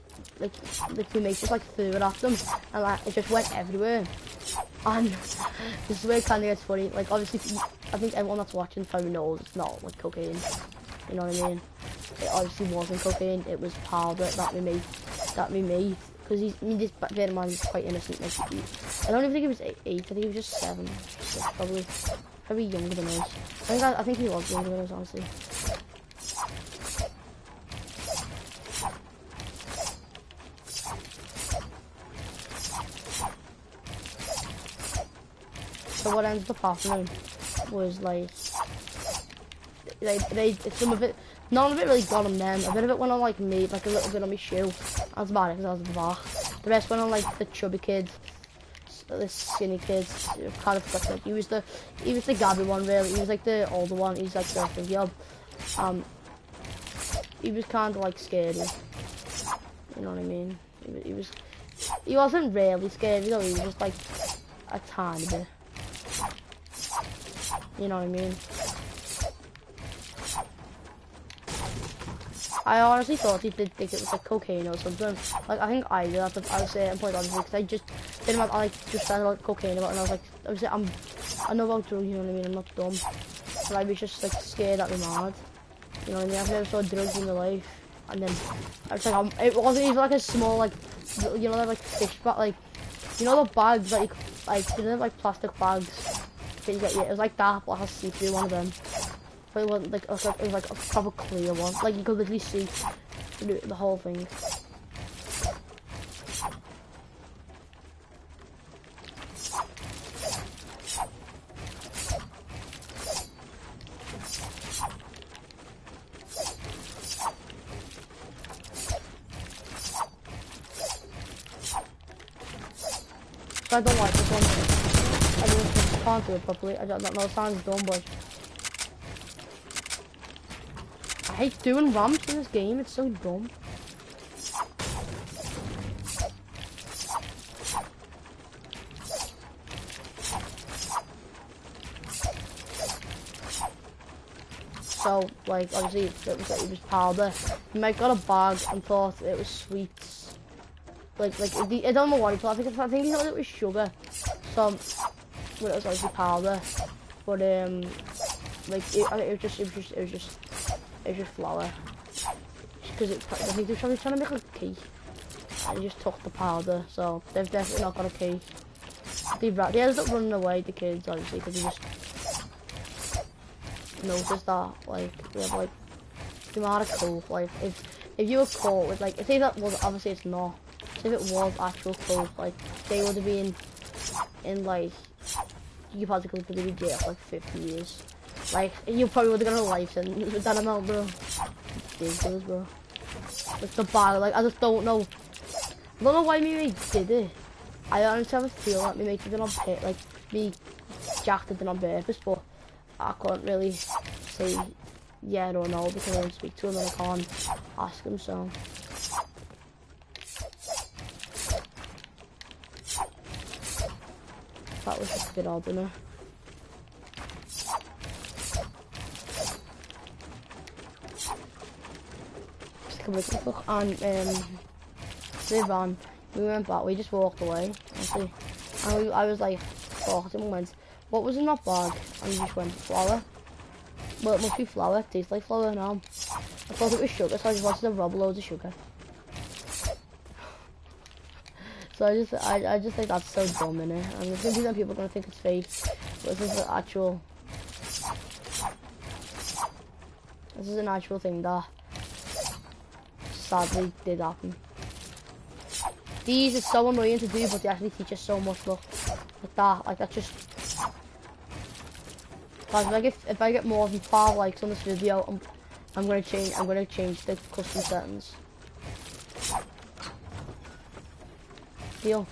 two mates just like threw it at them, and like, it just went everywhere. And this is where it kind of gets funny. Like, obviously, I think everyone that's watching probably knows it's not like cocaine. You know what I mean? It obviously wasn't cocaine. It was powder that we made. Because this bear man is quite innocent. Like, I don't even think he was 8. I think he was just 7. So probably younger than us. I think he was younger than us, honestly. So what ended up happening was like some of it, none of it really got on them. A bit of it went on like me, like a little bit on my shoe. That's about it because I was at the back. The rest went on like the chubby kid, the skinny kid. Kind of like he was the Gabby one really. He was like the older one. He's like the thingy of. He was kind of like scary. You know what I mean? He wasn't really scary though. He was just like a tiny bit. You know what I mean? I honestly thought he did think it was like cocaine or something. Like, I think I did at a certain point, obviously, because I just didn't have, I like just started like cocaine about it, and I was like, obviously I know about drugs, you know what I mean? I'm not dumb. But I was just like scared that we're mad. You know what I mean? I've never saw drugs in my life. And then I was like, it wasn't even like a small like, you know, like fish bag, like, you know the bags that you like, you know, like plastic bags that you get. Yeah, it was like that, but I had to see through one of them. But it wasn't like, it was like a proper clear one. Like, you could literally see through the whole thing. So I don't like this one. I just can't do it properly. I don't know, it sounds dumb, but I hate doing ramps in this game, it's so dumb. So, like, obviously, it was powder. You might got a bag and thought it was sweets. Like, I don't know what he thought. I think he thought it was sugar. So, well, it was obviously powder. But, like, it was just flour. Because I think they were probably trying to make a cake. And he just took the powder. So, they've definitely not got a cake. They ended up running away, the kids, obviously, because they just noticed that, like, they have, like, the amount of coke. Like, if you were caught with, like, if they that was, obviously it's not. If it was actual coke, like, they would have been in, like, you probably could have been in jail for like 50 years. Like, you probably would have got a life sentence with that amount, bro. Ridiculous, bro. Like the bar, like I just don't know. I don't know why me mate did it. I honestly have a feel like me mate did it on purpose, like me Jack did it on purpose, but I can't really say yeah or no because I don't speak to him and I can't ask him, so. That was just a bit odd, isn't it? And the van, we went back, we just walked away, honestly. And I was like, oh, and went, what was in that bag? And we just went, flour. Well, it must be flour, it tastes like flour now. I thought it was sugar, so I just wanted to rob loads of sugar. So I just think that's so dumb, innit? And there's gonna be some people gonna think it's fake, but this is an actual thing that sadly did happen. These are so annoying to do, but they actually teach us so much. Look, like that just. Like if I get more than 5 likes on this video, I'm gonna change the custom settings. Deal.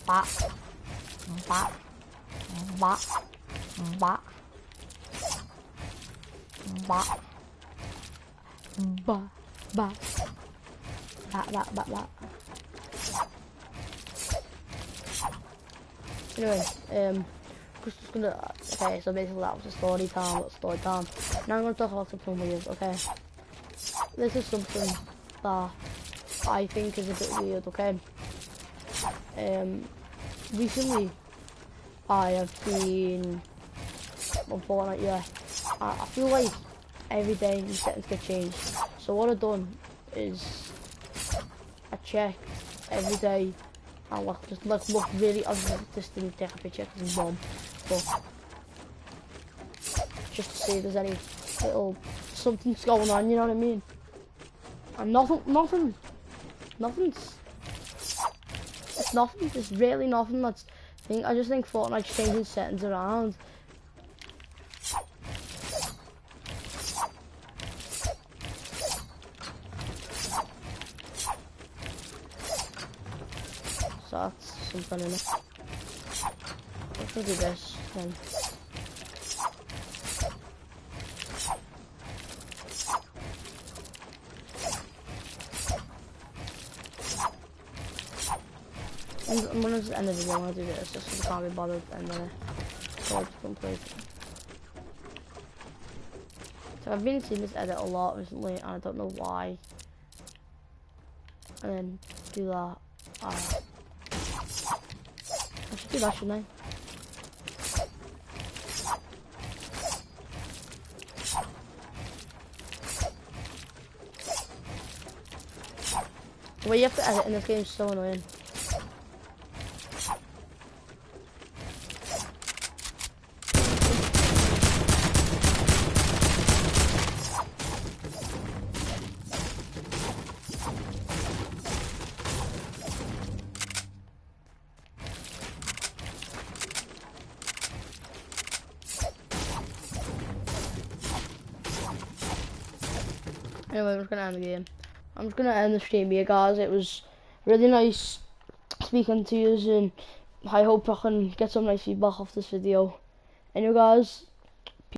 Bop. Bop. Bop. Bop. Bop. Bop. Bop. Bop. Bop. Bop. Anyway, just gonna. Okay, so basically that was a story time. Now I'm gonna talk about some videos. Okay, this is something that I think is a bit weird. Okay, recently I have been on Fortnite. Yeah, I feel like every day the settings get changed. So what I've done is I checked every day and just look really. I just didn't take a picture because it's bomb, but just to see if there's any little something's going on. You know what I mean? And nothing. It's nothing. There's really nothing. That's thing. I just think Fortnite's changing settings around. So that's something in it. Let's do this then. I'm gonna just end the video. I'm gonna do this just so I can't be bothered and code complete. So I've been seeing this edit a lot recently and I don't know why. And then do that. I should do that, shouldn't I? The way you have to edit in this game is so annoying. Anyway, I'm just gonna end the game. I'm just gonna end the stream here, guys. It was really nice speaking to you, and I hope I can get some nice feedback off this video. Anyway, guys,